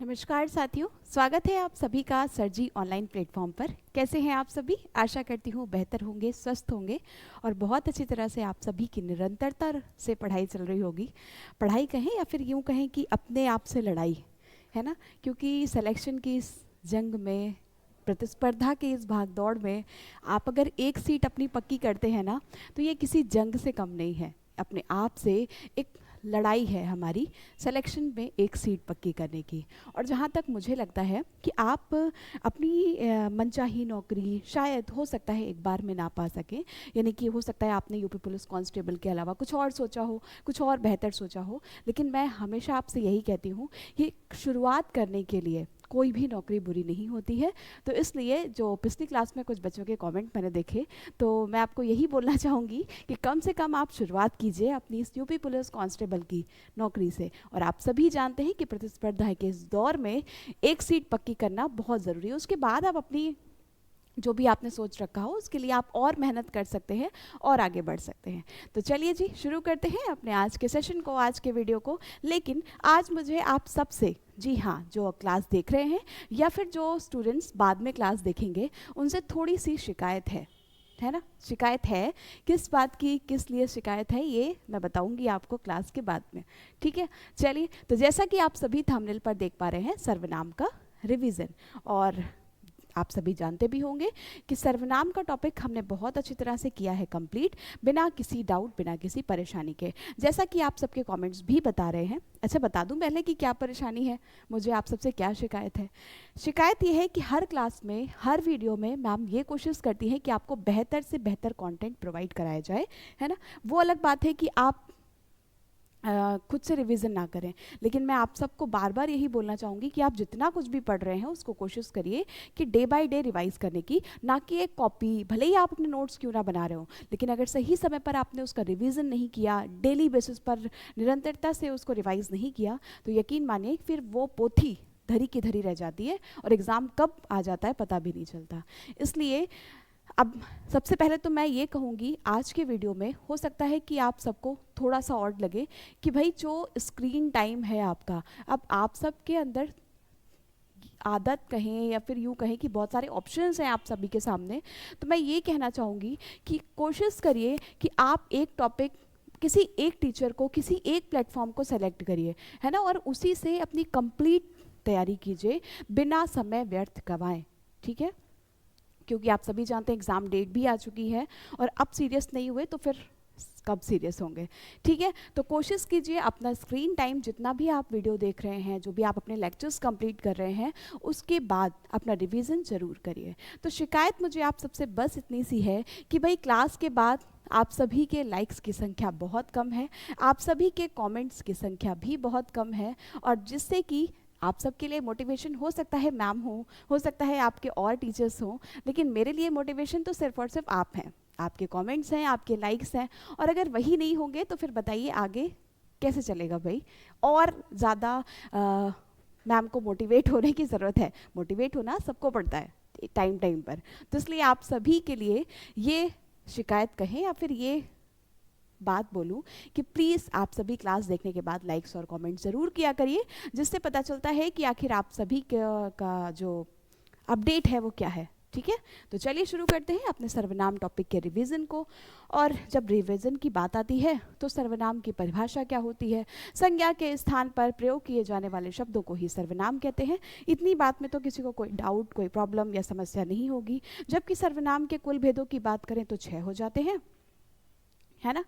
नमस्कार साथियों, स्वागत है आप सभी का सर जी ऑनलाइन प्लेटफॉर्म पर। कैसे हैं आप सभी? आशा करती हूँ बेहतर होंगे, स्वस्थ होंगे और बहुत अच्छी तरह से आप सभी की निरंतरता से पढ़ाई चल रही होगी। पढ़ाई कहें या फिर यूँ कहें कि अपने आप से लड़ाई, है ना? क्योंकि सिलेक्शन की इस जंग में, प्रतिस्पर्धा के इस भाग दौड़ में आप अगर एक सीट अपनी पक्की करते हैं ना, तो ये किसी जंग से कम नहीं है। अपने आप से एक लड़ाई है हमारी सिलेक्शन में एक सीट पक्की करने की। और जहाँ तक मुझे लगता है कि आप अपनी मनचाही नौकरी शायद हो सकता है एक बार में ना पा सकें, यानी कि हो सकता है आपने यूपी पुलिस कांस्टेबल के अलावा कुछ और सोचा हो, कुछ और बेहतर सोचा हो। लेकिन मैं हमेशा आपसे यही कहती हूँ कि शुरुआत करने के लिए कोई भी नौकरी बुरी नहीं होती है। तो इसलिए जो पिछली क्लास में कुछ बच्चों के कमेंट मैंने देखे, तो मैं आपको यही बोलना चाहूँगी कि कम से कम आप शुरुआत कीजिए अपनी इस यूपी पुलिस कांस्टेबल की नौकरी से। और आप सभी जानते हैं कि प्रतिस्पर्धा के इस दौर में एक सीट पक्की करना बहुत ज़रूरी है। उसके बाद आप अपनी जो भी आपने सोच रखा हो उसके लिए आप और मेहनत कर सकते हैं और आगे बढ़ सकते हैं। तो चलिए जी, शुरू करते हैं अपने आज के सेशन को, आज के वीडियो को। लेकिन आज मुझे आप सबसे, जी हाँ, जो क्लास देख रहे हैं या फिर जो स्टूडेंट्स बाद में क्लास देखेंगे, उनसे थोड़ी सी शिकायत है ना? शिकायत है। किस बात की, किस लिए शिकायत है, ये मैं बताऊंगी आपको क्लास के बाद में, ठीक है? चलिए, तो जैसा कि आप सभी थंबनेल पर देख पा रहे हैं, सर्वनाम का रिवीजन। और आप सभी जानते भी होंगे कि सर्वनाम का टॉपिक हमने बहुत अच्छी तरह से किया है कंप्लीट, बिना किसी डाउट, बिना किसी परेशानी के, जैसा कि आप सबके कमेंट्स भी बता रहे हैं। अच्छा, बता दूं पहले कि क्या परेशानी है, मुझे आप सबसे क्या शिकायत है। शिकायत ये है कि हर क्लास में, हर वीडियो में मैम ये कोशिश करती है कि आपको बेहतर से बेहतर कंटेंट प्रोवाइड कराया जाए, है ना? वो अलग बात है कि आप खुद से रिवीजन ना करें, लेकिन मैं आप सबको बार बार यही बोलना चाहूँगी कि आप जितना कुछ भी पढ़ रहे हैं उसको कोशिश करिए कि डे बाय डे रिवाइज करने की, ना कि एक कॉपी। भले ही आप अपने नोट्स क्यों ना बना रहे हो, लेकिन अगर सही समय पर आपने उसका रिवीजन नहीं किया, डेली बेसिस पर निरंतरता से उसको रिवाइज नहीं किया, तो यकीन मानिए फिर वो पोथी धरी की धरी रह जाती है और एग्ज़ाम कब आ जाता है पता भी नहीं चलता। इसलिए अब सबसे पहले तो मैं ये कहूँगी, आज के वीडियो में हो सकता है कि आप सबको थोड़ा सा ऑड लगे कि भाई जो स्क्रीन टाइम है आपका, अब आप सबके अंदर आदत कहें या फिर यूँ कहें कि बहुत सारे ऑप्शंस हैं आप सभी के सामने। तो मैं ये कहना चाहूँगी कि कोशिश करिए कि आप एक टॉपिक, किसी एक टीचर को, किसी एक प्लेटफॉर्म को सेलेक्ट करिए, है ना? और उसी से अपनी कंप्लीट तैयारी कीजिए बिना समय व्यर्थ गंवाएं, ठीक है? क्योंकि आप सभी जानते हैं एग्ज़ाम डेट भी आ चुकी है और अब सीरियस नहीं हुए तो फिर कब सीरियस होंगे, ठीक है? तो कोशिश कीजिए अपना स्क्रीन टाइम, जितना भी आप वीडियो देख रहे हैं, जो भी आप अपने लेक्चर्स कंप्लीट कर रहे हैं, उसके बाद अपना रिवीजन ज़रूर करिए। तो शिकायत मुझे आप सबसे बस इतनी सी है कि भाई क्लास के बाद आप सभी के लाइक्स की संख्या बहुत कम है, आप सभी के कमेंट्स की संख्या भी बहुत कम है, और जिससे कि आप सबके लिए मोटिवेशन हो सकता है मैम हो सकता है आपके और टीचर्स हों, लेकिन मेरे लिए मोटिवेशन तो सिर्फ और सिर्फ आप हैं, आपके कमेंट्स हैं, आपके लाइक्स हैं। और अगर वही नहीं होंगे तो फिर बताइए आगे कैसे चलेगा भाई? और ज़्यादा मैम को मोटिवेट होने की ज़रूरत है। मोटिवेट होना सबको पड़ता है टाइम टाइम पर। तो इसलिए आप सभी के लिए ये शिकायत कहें या फिर ये बात बोलूं कि प्लीज़ आप सभी क्लास देखने के बाद लाइक्स और कमेंट ज़रूर किया करिए, जिससे पता चलता है कि आखिर आप सभी का जो अपडेट है वो क्या है, ठीक है? तो चलिए शुरू करते हैं अपने सर्वनाम टॉपिक के रिवीजन को। और जब रिवीजन की बात आती है तो सर्वनाम की परिभाषा क्या होती है? संज्ञा के स्थान पर प्रयोग किए जाने वाले शब्दों को ही सर्वनाम कहते हैं। इतनी बात में तो किसी को कोई डाउट, कोई प्रॉब्लम या समस्या नहीं होगी। जबकि सर्वनाम के कुल भेदों की बात करें तो 6 हो जाते हैं, है ना?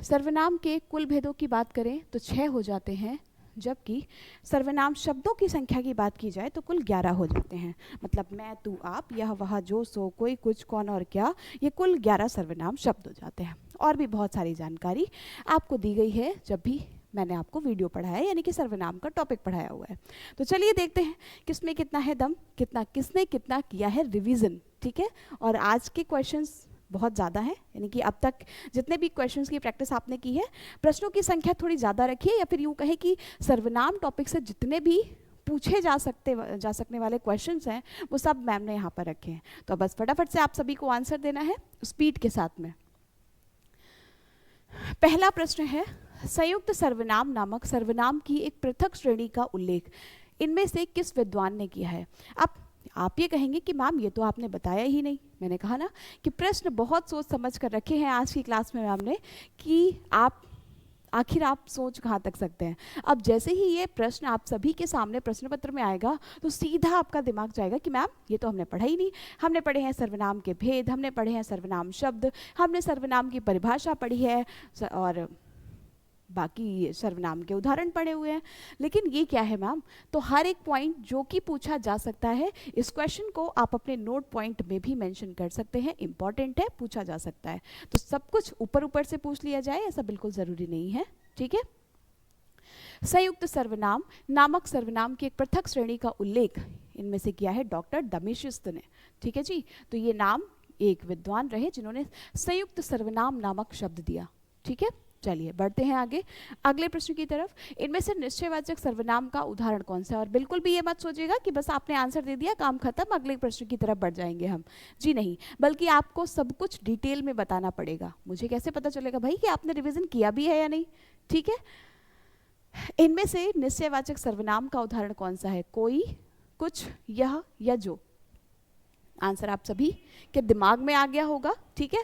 सर्वनाम के कुल भेदों की बात करें तो 6 हो जाते हैं, जबकि सर्वनाम शब्दों की संख्या की बात की जाए तो कुल 11 हो जाते हैं। मतलब मैं, तू, आप, यह, वह, जो, सो, कोई, कुछ, कौन और क्या, ये कुल 11 सर्वनाम शब्द हो जाते हैं। और भी बहुत सारी जानकारी आपको दी गई है जब भी मैंने आपको वीडियो पढ़ाया, यानी कि सर्वनाम का टॉपिक पढ़ाया हुआ है। तो चलिए देखते हैं किसमें कितना है दम, किसने कितना किया है रिवीजन, ठीक है? और आज के क्वेश्चंस बहुत ज़्यादा है, यानी कि अब तक जितने भी क्वेश्चंस की प्रैक्टिस आपने की है, प्रश्नों की संख्या थोड़ी ज़्यादा रखिए, या फिर यूँ कहें कि सर्वनाम टॉपिक से जितने भी पूछे जा सकने वाले क्वेश्चंस हैं वो सब मैम ने यहाँ पर रखे हैं। तो बस फटाफट से आप सभी को आंसर देना है स्पीड के साथ में। पहला प्रश्न है, संयुक्त सर्वनाम नामक सर्वनाम की एक पृथक श्रेणी का उल्लेख इनमें से किस विद्वान ने किया है। अब आप ये कहेंगे कि मैम ये तो आपने बताया ही नहीं। मैंने कहा ना कि प्रश्न बहुत सोच समझ कर रखे हैं आज की क्लास में मैम ने, कि आप आखिर आप सोच कहाँ तक सकते हैं। अब जैसे ही ये प्रश्न आप सभी के सामने प्रश्न पत्र में आएगा तो सीधा आपका दिमाग जाएगा कि मैम ये तो हमने पढ़ा ही नहीं। हमने पढ़े हैं सर्वनाम के भेद, हमने पढ़े हैं सर्वनाम शब्द, हमने सर्वनाम की परिभाषा पढ़ी है और बाकी सर्वनाम के उदाहरण पढ़े हुए हैं। लेकिन ये क्या है मैम, तो हर एक पॉइंट जो कि पूछा जा सकता है, इस क्वेश्चन को आप अपने नोट पॉइंट में भी मेंशन कर सकते हैं। इंपॉर्टेंट है, पूछा जा सकता है। तो सब कुछ ऊपर ऊपर से पूछ लिया जाए ऐसा बिल्कुल ज़रूरी नहीं है। ठीक है। संयुक्त सर्वनाम नामक सर्वनाम की एक पृथक श्रेणी का उल्लेख इनमें से किया है डॉक्टर दमेशिस्त ने। ठीक है जी। तो ये नाम एक विद्वान रहे जिन्होंने संयुक्त सर्वनाम नामक शब्द दिया। ठीक है। चलिए बढ़ते हैं आगे अगले प्रश्न की तरफ। इनमें से निश्चयवाचक सर्वनाम का उदाहरण कौन सा है। और बिल्कुल भी ये मत सोचिएगा कि बस आपने आंसर दे दिया काम खत्म, अगले प्रश्न की तरफ बढ़ जाएंगे हम। जी नहीं, बल्कि आपको सब कुछ डिटेल में बताना पड़ेगा। मुझे कैसे पता चलेगा भाई कि आपने रिवीजन किया भी है या नहीं। ठीक है। इनमें से निश्चयवाचक सर्वनाम का उदाहरण कौन सा है। कोई, कुछ, यह या जो। आंसर आप सभी के दिमाग में आ गया होगा। ठीक है,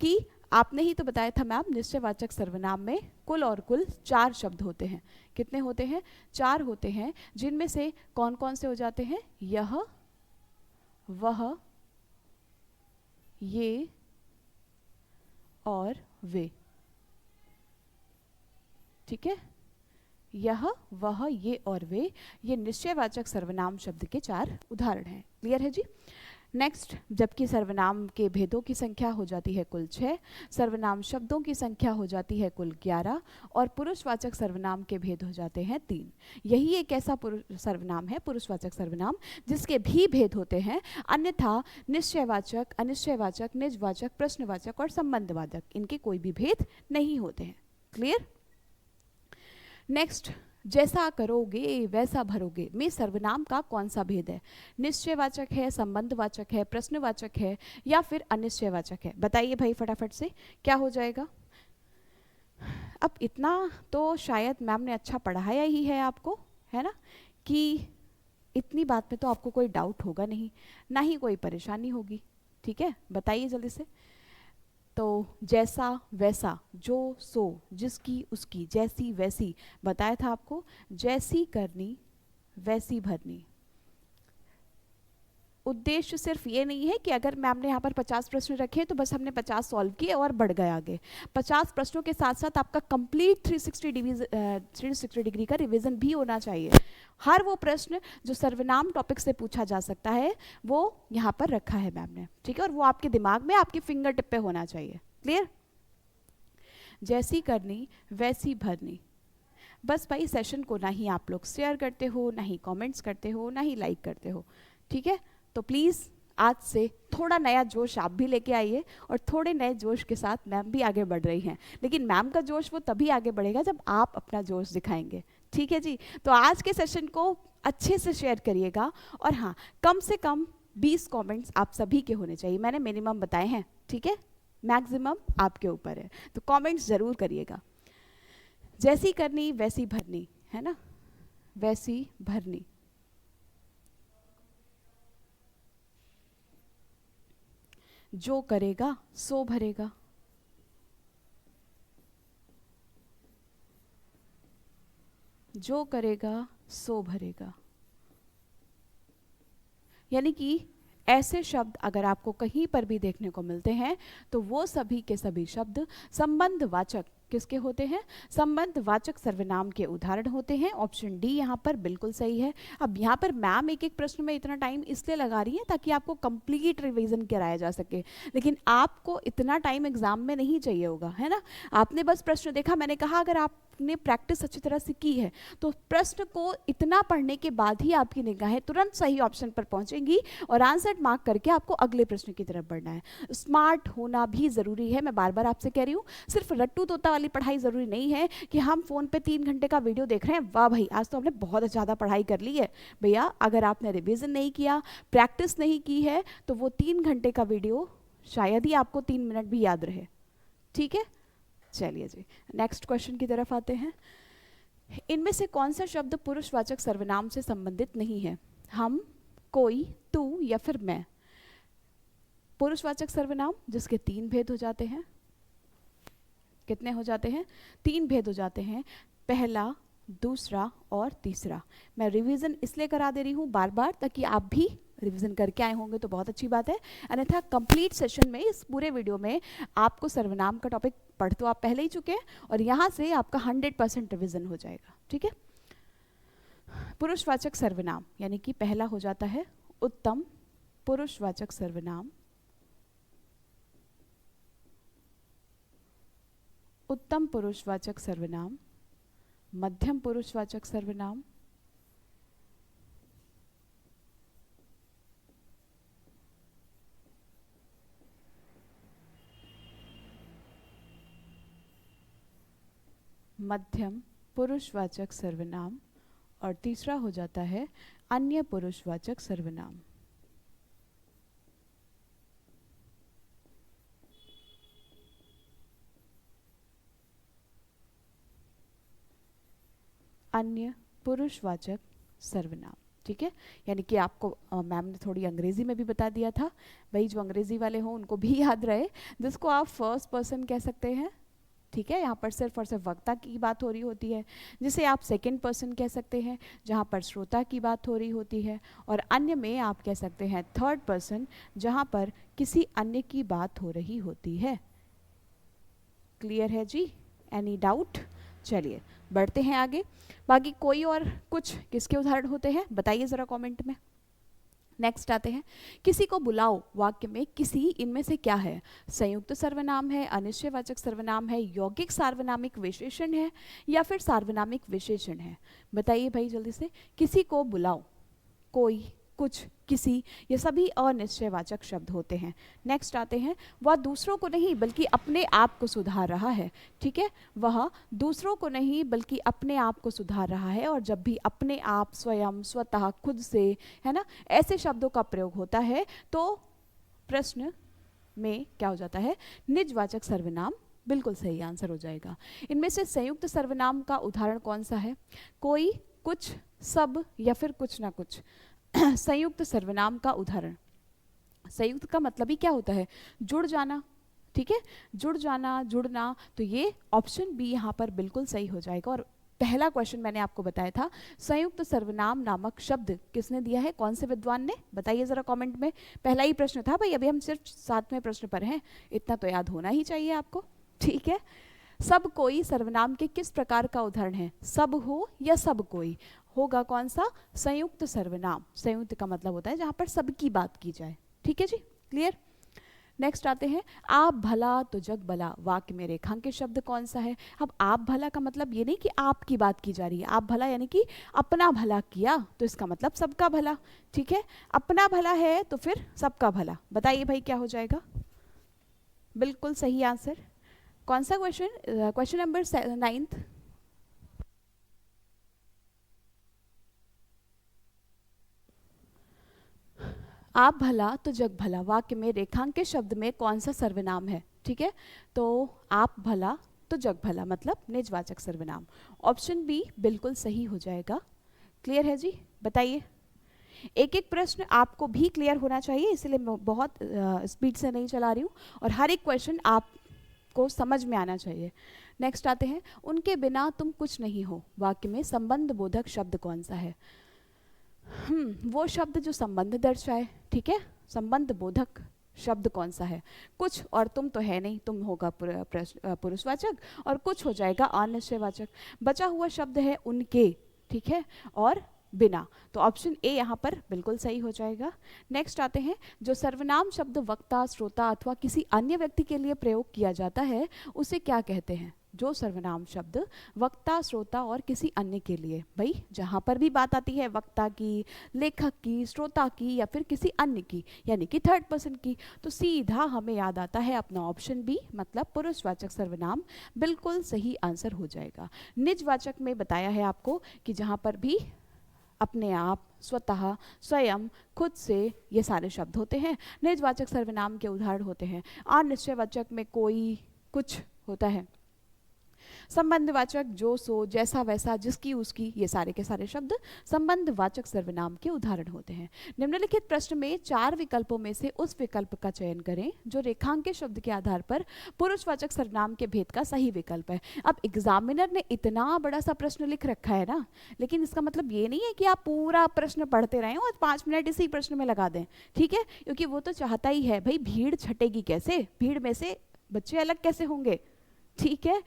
कि आपने ही तो बताया था मैम निश्चयवाचक सर्वनाम में कुल और कुल 4 शब्द होते हैं। कितने होते हैं। 4 होते हैं, जिनमें से कौन कौन से हो जाते हैं। यह, वह, ये और वे। ठीक है। यह, वह, ये और वे, ये निश्चयवाचक सर्वनाम शब्द के 4 उदाहरण हैं। क्लियर है जी। नेक्स्ट, जबकि सर्वनाम के भेदों की संख्या हो जाती है कुल 6, सर्वनाम शब्दों की संख्या हो जाती है कुल 11 और पुरुषवाचक सर्वनाम के भेद हो जाते हैं 3। यही एक ऐसा सर्वनाम है, पुरुषवाचक सर्वनाम, जिसके भी भेद होते हैं। अन्यथा निश्चयवाचक, अनिश्चयवाचक, निजवाचक, प्रश्नवाचक और संबंधवाचक, इनके कोई भी भेद नहीं होते हैं। क्लियर। नेक्स्ट, जैसा करोगे वैसा भरोगे में सर्वनाम का कौन सा भेद है। निश्चयवाचक है, संबंधवाचक है, प्रश्नवाचक है या फिर अनिश्चयवाचक है। बताइए भाई फटाफट से क्या हो जाएगा। अब इतना तो शायद मैम ने अच्छा पढ़ाया ही है आपको, है ना, कि इतनी बात में तो आपको कोई डाउट होगा नहीं, ना ही कोई परेशानी होगी। ठीक है, बताइए जल्दी से। तो जैसा, वैसा, जो, सो, जिसकी, उसकी, जैसी, वैसी, बताया था आपको। जैसी करनी वैसी भरनी। उद्देश्य सिर्फ ये नहीं है कि अगर मैम ने यहाँ पर 50 प्रश्न रखे तो बस हमने 50 सॉल्व किए और बढ़ गए आगे। 50 प्रश्नों के साथ साथ आपका कंप्लीट 360 डिग्री का रिवीजन भी होना चाहिए। हर वो प्रश्न जो सर्वनाम टॉपिक से पूछा जा सकता है वो यहाँ पर रखा है मैम ने। ठीक है, और वो आपके दिमाग में, आपकी फिंगर टिप पे होना चाहिए। क्लियर। जैसी करनी वैसी भरनी। बस भाई सेशन को ना ही आप लोग शेयर करते हो, ना ही कमेंट्स करते हो, ना ही लाइक करते हो। ठीक है, तो प्लीज़ आज से थोड़ा नया जोश आप भी लेके आइए और थोड़े नए जोश के साथ मैम भी आगे बढ़ रही हैं। लेकिन मैम का जोश वो तभी आगे बढ़ेगा जब आप अपना जोश दिखाएंगे। ठीक है जी। तो आज के सेशन को अच्छे से शेयर करिएगा और हाँ, कम से कम 20 कमेंट्स आप सभी के होने चाहिए। मैंने मिनिमम बताए हैं, ठीक है, मैक्सिमम आपके ऊपर है, तो कमेंट्स ज़रूर करिएगा। जैसी करनी वैसी भरनी, है ना, वैसी भरनी। जो करेगा सो भरेगा। जो करेगा सो भरेगा। यानी कि ऐसे शब्द अगर आपको कहीं पर भी देखने को मिलते हैं तो वो सभी के सभी शब्द संबंधवाचक किसके होते हैं, संबंधवाचक सर्वनाम के उदाहरण होते हैं। ऑप्शन डी यहाँ पर बिल्कुल सही है। अब यहाँ पर मैम एक एक प्रश्न में इतना टाइम इसलिए लगा रही है ताकि आपको कंप्लीट रिवीजन कराया जा सके, लेकिन आपको इतना टाइम एग्जाम में नहीं चाहिए होगा, है ना। आपने बस प्रश्न देखा, मैंने कहा अगर आपने प्रैक्टिस अच्छी तरह से की है तो प्रश्न को इतना पढ़ने के बाद ही आपकी निगाहें तुरंत सही ऑप्शन पर पहुंचेंगी और आंसर मार्क करके आपको अगले प्रश्न की तरफ बढ़ना है। स्मार्ट होना भी ज़रूरी है। मैं बार बार आपसे कह रही हूँ, सिर्फ रट्टू तोता वाली पढ़ाई ज़रूरी नहीं है कि हम फ़ोन पे 3 घंटे का वीडियो देख रहे हैं, वाह भाई आज तो हमने बहुत ज़्यादा पढ़ाई कर ली है। भैया अगर आपने रिवीजन नहीं किया, प्रैक्टिस नहीं की है, तो वो 3 घंटे का वीडियो शायद ही आपको 3 मिनट भी याद रहे। ठीक है, चलिए जी, नेक्स्ट क्वेश्चन की तरफ आते हैं। इनमें से कौन सा शब्द पुरुषवाचक सर्वनाम से संबंधित नहीं है? हम, कोई, तू या फिर मैं। पुरुषवाचक सर्वनाम जिसके 3 भेद हो जाते हैं। कितने हो जाते हैं? 3 भेद हो जाते हैं, पहला, दूसरा और तीसरा। मैं रिवीजन इसलिए करा दे रही हूँ बार बार ताकि आप भी रिवीजन करके आए होंगे तो बहुत अच्छी बात है, अन्यथा कंप्लीट सेशन में इस पूरे वीडियो में आपको सर्वनाम का टॉपिक पढ़ तो आप पहले ही चुके हैं और यहाँ से आपका 100% रिवीजन हो जाएगा। ठीक है, पुरुषवाचक सर्वनाम यानी कि पहला हो जाता है उत्तम पुरुषवाचक सर्वनाम, उत्तम पुरुषवाचक सर्वनाम, मध्यम पुरुषवाचक सर्वनाम, मध्यम पुरुषवाचक सर्वनाम और तीसरा हो जाता है अन्य पुरुषवाचक सर्वनाम। अन्य पुरुषवाचक सर्वनाम। ठीक है, यानी कि आपको मैम ने थोड़ी अंग्रेजी में भी बता दिया था, भाई जो अंग्रेजी वाले हों उनको भी याद रहे, जिसको आप फर्स्ट पर्सन कह सकते हैं। ठीक है, यहाँ पर सिर्फ और सिर्फ वक्ता की बात हो रही होती है, जिसे आप सेकंड पर्सन कह सकते हैं जहाँ पर श्रोता की बात हो रही होती है, और अन्य में आप कह सकते हैं थर्ड पर्सन जहाँ पर किसी अन्य की बात हो रही होती है। क्लियर है जी? Any doubt? चलिए बढ़ते हैं आगे। बाकी कोई और कुछ किसके उदाहरण होते हैं बताइए ज़रा कमेंट में। नेक्स्ट आते हैं, किसी को बुलाओ वाक्य में किसी इनमें से क्या है? संयुक्त सर्वनाम है, अनिश्चयवाचक सर्वनाम है, यौगिक सार्वनामिक विशेषण है या फिर सार्वनामिक विशेषण है? बताइए भाई जल्दी से। किसी को बुलाओ, कोई, कुछ, किसी, ये सभी अनिश्चयवाचक शब्द होते हैं। नेक्स्ट आते हैं, वह दूसरों को नहीं बल्कि अपने आप को सुधार रहा है। ठीक है, वह दूसरों को नहीं बल्कि अपने आप को सुधार रहा है, और जब भी अपने आप, स्वयं, स्वतः, खुद से, है ना, ऐसे शब्दों का प्रयोग होता है तो प्रश्न में क्या हो जाता है? निजवाचक सर्वनाम बिल्कुल सही आंसर हो जाएगा। इनमें से संयुक्त सर्वनाम का उदाहरण कौन सा है? कोई, कुछ, सब या फिर कुछ ना कुछ। संयुक्त सर्वनाम का उदाहरण, संयुक्त का मतलब ही क्या होता है? जुड़ जाना। ठीक है, जुड़ जाना, जुड़ना, तो ये ऑप्शन बी यहाँ पर बिल्कुल सही हो जाएगा। और पहला क्वेश्चन मैंने आपको बताया था, संयुक्त सर्वनाम नामक शब्द किसने दिया है? कौन से विद्वान ने? बताइए जरा कमेंट में। पहला ही प्रश्न था भाई, अभी हम सिर्फ 7वें प्रश्न पर हैं, इतना तो याद होना ही चाहिए आपको। ठीक है, सब कोई सर्वनाम के किस प्रकार का उदाहरण है? सब हो या सब कोई? होगा कौन सा? संयुक्त सर्वनाम। संयुक्त का मतलब होता है जहां पर सबकी बात की जाए। ठीक है जी, क्लियर? नेक्स्ट आते हैं, आप भला तो जग भला वाक्य में रेखांकित शब्द कौन सा है? अब आप भला का मतलब ये नहीं कि आपकी बात की जा रही है, आप भला यानी कि अपना भला किया, तो इसका मतलब सबका भला। ठीक है, अपना भला है तो फिर सबका भला। बताइए भाई क्या हो जाएगा? बिल्कुल सही आंसर। कौन सा क्वेश्चन? Question number 9th। आप भला तो जग भला वाक्य में रेखांकित शब्द में कौन सा सर्वनाम है? ठीक है, तो आप भला तो जग भला मतलब निजवाचक सर्वनाम। ऑप्शन बी बिल्कुल सही हो जाएगा। क्लियर है जी? बताइए। एक एक प्रश्न आपको भी क्लियर होना चाहिए, इसलिए मैं बहुत स्पीड से नहीं चला रही हूँ, और हर एक क्वेश्चन आपको समझ में आना चाहिए। नेक्स्ट आते हैं, उनके बिना तुम कुछ नहीं हो वाक्य में संबंध बोधक शब्द कौन सा है? वो शब्द जो संबंध दर्शाए। ठीक है, संबंध बोधक शब्द कौन सा है? कुछ और तुम तो है नहीं, तुम होगा पुरुषवाचक और कुछ हो जाएगा अनिश्चयवाचक। बचा हुआ शब्द है उनके। ठीक है, और बिना, तो ऑप्शन ए यहाँ पर बिल्कुल सही हो जाएगा। नेक्स्ट आते हैं, जो सर्वनाम शब्द वक्ता, श्रोता अथवा किसी अन्य व्यक्ति के लिए प्रयोग किया जाता है उसे क्या कहते हैं? जो सर्वनाम शब्द वक्ता, श्रोता और किसी अन्य के लिए, भाई जहाँ पर भी बात आती है वक्ता की, लेखक की, श्रोता की या फिर किसी अन्य की यानी कि थर्ड पर्सन की, तो सीधा हमें याद आता है अपना ऑप्शन बी मतलब पुरुषवाचक सर्वनाम। बिल्कुल सही आंसर हो जाएगा। निजवाचक में बताया है आपको कि जहाँ पर भी अपने आप, स्वतः, स्वयं, खुद से, ये सारे शब्द होते हैं। निजवाचक सर्वनाम के उदाहरण होते हैं। अनिश्चयवाचक में कोई, कुछ होता है। संबंधवाचक जो सो, जैसा वैसा, जिसकी उसकी, ये सारे के सारे शब्द संबंधवाचक सर्वनाम के उदाहरण होते हैं। निम्नलिखित प्रश्न में 4 विकल्पों में से उस विकल्प का चयन करें जो रेखांकित शब्द के आधार पर पुरुषवाचक सर्वनाम के भेद का सही विकल्प है। अब एग्जामिनर ने इतना बड़ा सा प्रश्न लिख रखा है ना, लेकिन इसका मतलब ये नहीं है कि आप पूरा प्रश्न पढ़ते रहें और 5 मिनट इसी प्रश्न में लगा दें, ठीक है, क्योंकि वो तो चाहता ही है भाई भीड़ छटेगी कैसे, भीड़ में से बच्चे अलग कैसे होंगे, ठीक है,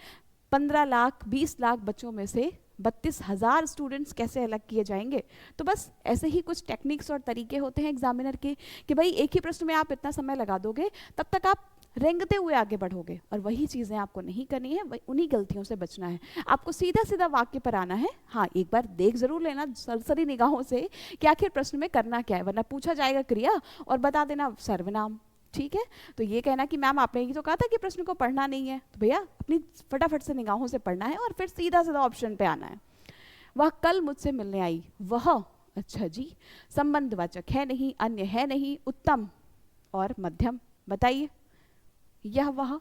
15 लाख 20 लाख बच्चों में से 32,000 स्टूडेंट्स कैसे अलग किए जाएंगे। तो बस ऐसे ही कुछ टेक्निक्स और तरीके होते हैं एग्जामिनर के कि भाई एक ही प्रश्न में आप इतना समय लगा दोगे, तब तक आप रेंगते हुए आगे बढ़ोगे, और वही चीज़ें आपको नहीं करनी है, उन्हीं गलतियों से बचना है। आपको सीधा सीधा वाक्य पर आना है। हाँ, एक बार देख जरूर लेना सरसरी निगाहों से कि आखिर प्रश्न में करना क्या है, वरना पूछा जाएगा क्रिया और बता देना सर्वनाम, ठीक है। तो ये कहना कि मैम आपने ये तो कहा था कि प्रश्न को पढ़ना नहीं है, तो भैया अपनी फटाफट से निगाहों से पढ़ना है और फिर सीधा सीधा ऑप्शन पे आना है। वह कल मुझसे मिलने आई, वह, अच्छा जी, संबंधवाचक है नहीं, अन्य है नहीं, उत्तम और मध्यम, बताइए यह वह।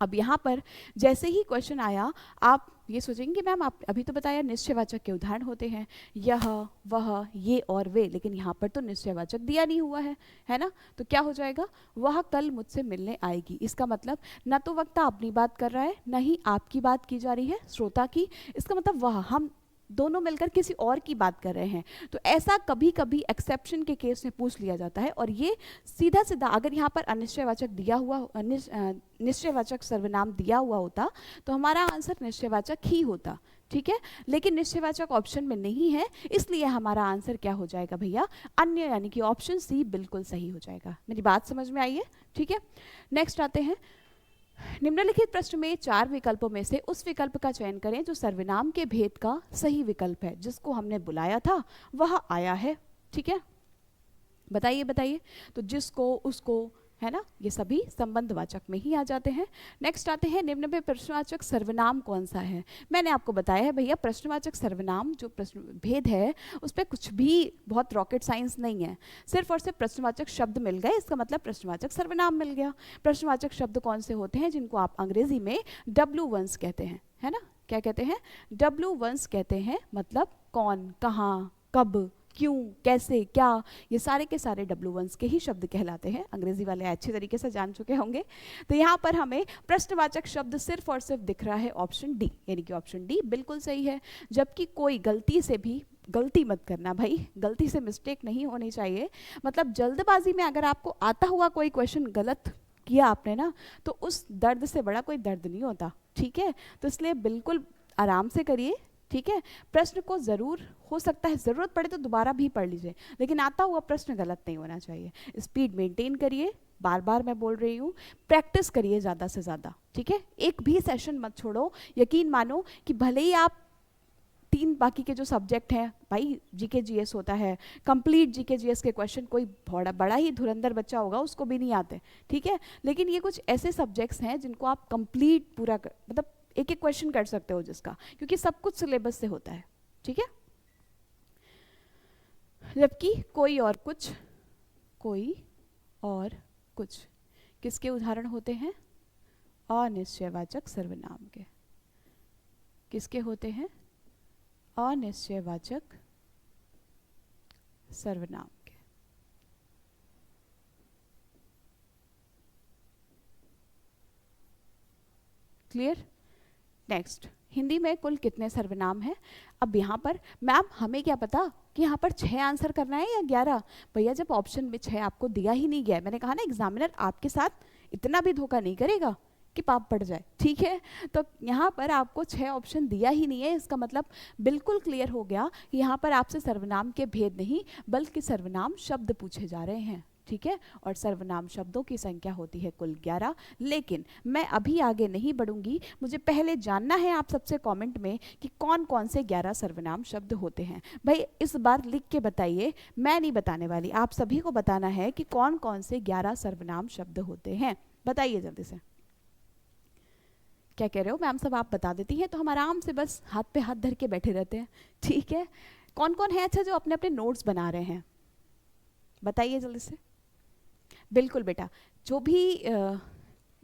अब यहाँ पर जैसे ही क्वेश्चन आया आप ये सोचेंगे मैम आप अभी तो बताया निश्चयवाचक के उदाहरण होते हैं यह, वह, ये और वे, लेकिन यहाँ पर तो निश्चयवाचक दिया नहीं हुआ है ना, तो क्या हो जाएगा, वह कल मुझसे मिलने आएगी। इसका मतलब न तो वक्ता अपनी बात कर रहा है, न ही आपकी बात की जा रही है, श्रोता की। इसका मतलब वह, हम दोनों मिलकर किसी और की बात कर रहे हैं। तो ऐसा कभी कभी एक्सेप्शन के केस में पूछ लिया जाता है, और ये सीधा सीधा अगर यहाँ पर अनिश्चयवाचक दिया हुआ निश्चयवाचक सर्वनाम दिया हुआ होता तो हमारा आंसर निश्चयवाचक ही होता, ठीक है, लेकिन निश्चयवाचक ऑप्शन में नहीं है, इसलिए हमारा आंसर क्या हो जाएगा भैया, अन्य, यानी कि ऑप्शन सी बिल्कुल सही हो जाएगा। मेरी बात समझ में आई है, ठीक है। नेक्स्ट आते हैं, निम्नलिखित प्रश्न में 4 विकल्पों में से उस विकल्प का चयन करें जो सर्वनाम के भेद का सही विकल्प है। जिसको हमने बुलाया था वह आया है, ठीक है, बताइए बताइए। तो जिसको, उसको, है ना, ये सभी संबंधवाचक में ही आ जाते हैं। नेक्स्ट आते हैं, निम्न में प्रश्नवाचक सर्वनाम कौन सा है। मैंने आपको बताया है भैया प्रश्नवाचक सर्वनाम जो प्रश्न भेद है उस पर कुछ भी बहुत रॉकेट साइंस नहीं है, सिर्फ और सिर्फ प्रश्नवाचक शब्द मिल गए, इसका मतलब प्रश्नवाचक सर्वनाम मिल गया। प्रश्नवाचक शब्द कौन से होते हैं, जिनको आप अंग्रेजी में W1s कहते हैं, है ना, क्या कहते हैं, W1s कहते हैं, मतलब कौन, कहाँ, कब, क्यों, कैसे, क्या, ये सारे के सारे W1s के ही शब्द कहलाते हैं। अंग्रेजी वाले अच्छी तरीके से जान चुके होंगे। तो यहाँ पर हमें प्रश्नवाचक शब्द सिर्फ और सिर्फ दिख रहा है ऑप्शन डी, यानी कि ऑप्शन डी बिल्कुल सही है। जबकि कोई गलती से भी, गलती मत करना भाई, गलती से मिस्टेक नहीं होनी चाहिए, मतलब जल्दबाजी में अगर आपको आता हुआ कोई क्वेश्चन गलत किया आपने ना, तो उस दर्द से बड़ा कोई दर्द नहीं होता, ठीक है। तो इसलिए बिल्कुल आराम से करिए, ठीक है। प्रश्न को जरूर, हो सकता है ज़रूरत पड़े तो दोबारा भी पढ़ लीजिए, लेकिन आता हुआ प्रश्न गलत नहीं होना चाहिए। स्पीड मेंटेन करिए, बार बार मैं बोल रही हूँ, प्रैक्टिस करिए ज़्यादा से ज़्यादा, ठीक है। एक भी सेशन मत छोड़ो। यकीन मानो कि भले ही आप 3 बाकी के जो सब्जेक्ट हैं, भाई जीके जीएस होता है, कंप्लीट जीके जीएस के क्वेश्चन कोई बड़ा ही धुरंधर बच्चा होगा उसको भी नहीं आते, ठीक है, लेकिन ये कुछ ऐसे सब्जेक्ट्स हैं जिनको आप कंप्लीट पूरा मतलब एक एक क्वेश्चन कर सकते हो जिसका, क्योंकि सब कुछ सिलेबस से होता है, ठीक है। जबकि कोई और कुछ, कोई और कुछ किसके उदाहरण होते हैं, अनिश्चयवाचक सर्वनाम के। किसके होते हैं, अनिश्चयवाचक सर्वनाम के। क्लियर। नेक्स्ट, हिंदी में कुल कितने सर्वनाम हैं। अब यहाँ पर मैम हमें क्या पता कि यहाँ पर 6 आंसर करना है या 11। भैया जब ऑप्शन में 6 आपको दिया ही नहीं गया है, मैंने कहा ना एग्जामिनर आपके साथ इतना भी धोखा नहीं करेगा कि पाप पड़ जाए, ठीक है। तो यहाँ पर आपको 6 ऑप्शन दिया ही नहीं है, इसका मतलब बिल्कुल क्लियर हो गया कि यहाँ पर आपसे सर्वनाम के भेद नहीं बल्कि सर्वनाम शब्द पूछे जा रहे हैं, ठीक है। और सर्वनाम शब्दों की संख्या होती है कुल 11। लेकिन मैं अभी आगे नहीं बढ़ूंगी, मुझे पहले जानना है आप सबसे कमेंट में कि कौन कौन से 11 सर्वनाम शब्द होते हैं। भाई इस बार लिख के बताइए, मैं नहीं बताने वाली, आप सभी को बताना है कि कौन कौन से 11 सर्वनाम शब्द होते हैं। बताइए जल्दी से, क्या कह रहे हो मैम, सब आप बता देती हैं तो हम आराम से बस हाथ पे हाथ धर के बैठे रहते हैं, ठीक है। कौन कौन है अच्छा जो अपने अपने नोट्स बना रहे हैं, बताइए जल्दी से। बिल्कुल बेटा, जो भी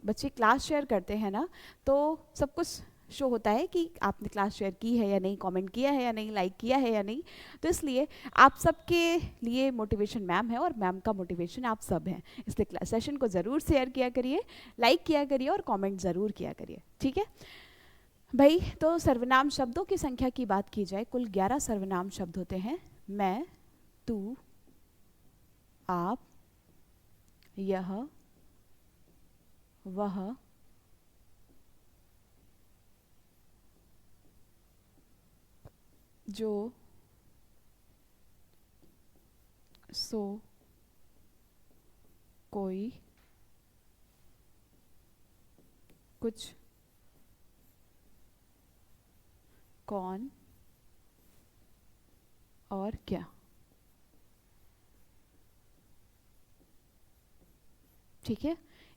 बच्चे क्लास शेयर करते हैं ना, तो सब कुछ शो होता है कि आपने क्लास शेयर की है या नहीं, कमेंट किया है या नहीं, लाइक किया है या नहीं। तो इसलिए आप सबके लिए मोटिवेशन मैम है और मैम का मोटिवेशन आप सब हैं, इसलिए सेशन को ज़रूर शेयर किया करिए, लाइक किया करिए और कमेंट ज़रूर किया करिए, ठीक है भाई। तो सर्वनाम शब्दों की संख्या की बात की जाए, कुल 11 सर्वनाम शब्द होते हैं। मैं, तू, आप, यह, वह, जो, सो, कोई, कुछ, कौन और क्या। ठीक है,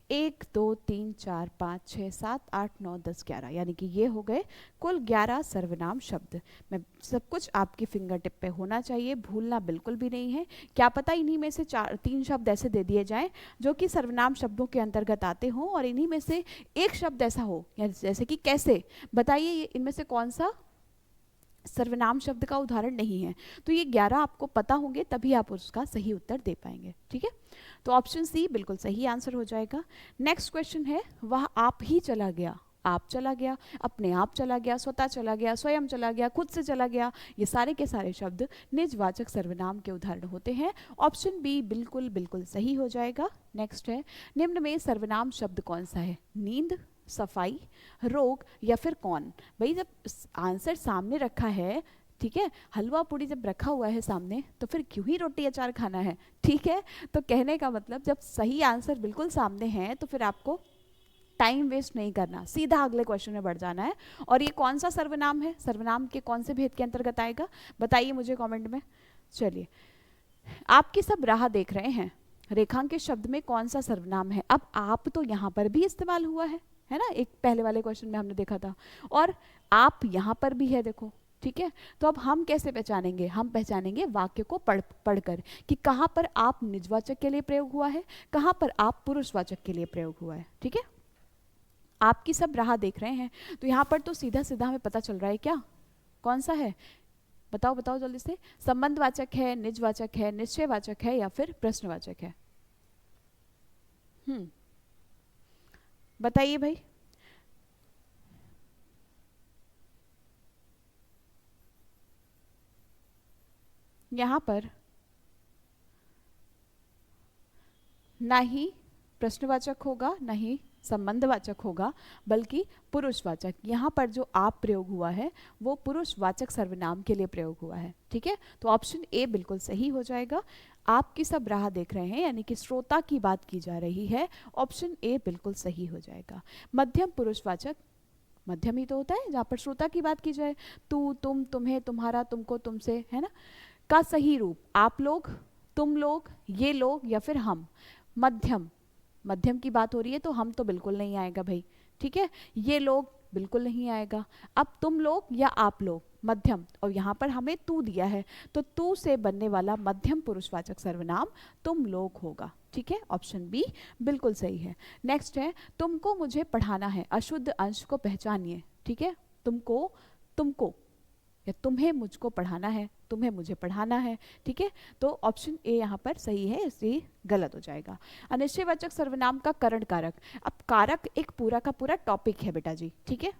1 2 3 4 5 6 7 8 9 10 11, यानी कि ये हो गए कुल 11 सर्वनाम शब्द। मैं सब कुछ आपके फिंगर टिप पे होना चाहिए, भूलना बिल्कुल भी नहीं है। क्या पता इन्हीं में से 3 शब्द ऐसे दे दिए जाएं जो कि सर्वनाम शब्दों के अंतर्गत आते हों, और इन्हीं में से एक शब्द ऐसा हो, या जैसे कि कैसे, बताइए इनमें से कौन सा सर्वनाम शब्द का उदाहरण नहीं है। तो ये 11 आपको पता होंगे, तभी आप उसका सही उत्तर दे पाएंगे, ठीक है। तो ऑप्शन सी बिल्कुल सही आंसर हो जाएगा। नेक्स्ट क्वेश्चन है, वह आप ही चला गया। आप चला गया, अपने आप चला गया, स्वतः चला गया, स्वयं चला गया, खुद से चला गया, ये सारे के सारे शब्द निजवाचक सर्वनाम के उदाहरण होते हैं। ऑप्शन बी बिल्कुल बिल्कुल सही हो जाएगा। नेक्स्ट है, निम्न में सर्वनाम शब्द कौन सा है? नींद, सफाई, रोग या फिर कौन। भाई जब आंसर सामने रखा है, ठीक है, हलवा पूड़ी जब रखा हुआ है सामने, तो फिर क्यों ही रोटी अचार खाना है, ठीक है। तो कहने का मतलब जब सही आंसर बिल्कुल सामने है तो फिर आपको टाइम वेस्ट नहीं करना, सीधा अगले क्वेश्चन में बढ़ जाना है। और ये कौन सा सर्वनाम है, सर्वनाम के कौन से भेद के अंतर्गत आएगा, बताइए मुझे कमेंट में। चलिए, आपकी सब राह देख रहे हैं, रेखांकित शब्द में कौन सा सर्वनाम है? अब आप तो यहाँ पर भी इस्तेमाल हुआ है ना, एक पहले वाले क्वेश्चन में हमने देखा था, और आप यहाँ पर भी है, देखो, ठीक है। तो अब हम कैसे पहचानेंगे? हम पहचानेंगे वाक्य को पढ़कर कि कहाँ पर आप निजवाचक के लिए प्रयोग हुआ है, कहाँ पर आप पुरुषवाचक के लिए प्रयोग हुआ है, ठीक है। आपकी सब राह देख रहे हैं, तो यहाँ पर तो सीधा सीधा हमें पता चल रहा है क्या, कौन सा है, बताओ बताओ जल्दी से। संबंधवाचक है, निजवाचक है, निश्चयवाचक है या फिर प्रश्नवाचक है? बताइए भाई। यहाँ पर ना ही प्रश्नवाचक होगा, ना ही संबंधवाचक होगा, बल्कि पुरुषवाचक। यहाँ पर जो आप प्रयोग हुआ है वो पुरुषवाचक सर्वनाम के लिए प्रयोग हुआ है, ठीक है। तो ऑप्शन ए बिल्कुल सही हो जाएगा। आपकी सब राह देख रहे हैं, यानी कि श्रोता की बात की जा रही है, ऑप्शन ए बिल्कुल सही हो जाएगा। मध्यम पुरुषवाचक, मध्यम ही तो होता है जहाँ पर श्रोता की बात की जाए, तू, तुम, तुम्हें, तुम्हारा, तुमको, तुमसे, है ना, का सही रूप आप लोग, तुम लोग, ये लोग या फिर हम। मध्यम, मध्यम की बात हो रही है तो हम तो बिल्कुल नहीं आएगा भाई, ठीक है। ये लोग बिल्कुल नहीं आएगा। अब तुम लोग या आप लोग, मध्यम, और यहाँ पर हमें तू दिया है, तो तू से बनने वाला मध्यम पुरुषवाचक सर्वनाम तुम लोग होगा, ठीक है। ऑप्शन बी बिल्कुल सही है। नेक्स्ट है, तुमको मुझे पढ़ाना है, अशुद्ध अंश को पहचानिए, ठीक है। तुमको, तुमको या तुम्हें मुझको पढ़ाना है, तुम्हें मुझे पढ़ाना है, ठीक है। तो ऑप्शन ए यहाँ पर सही है, इसलिए गलत हो जाएगा। अनिश्चयवाचक सर्वनाम का करण कारक। अब कारक एक पूरा का पूरा टॉपिक है बेटा जी, ठीक है।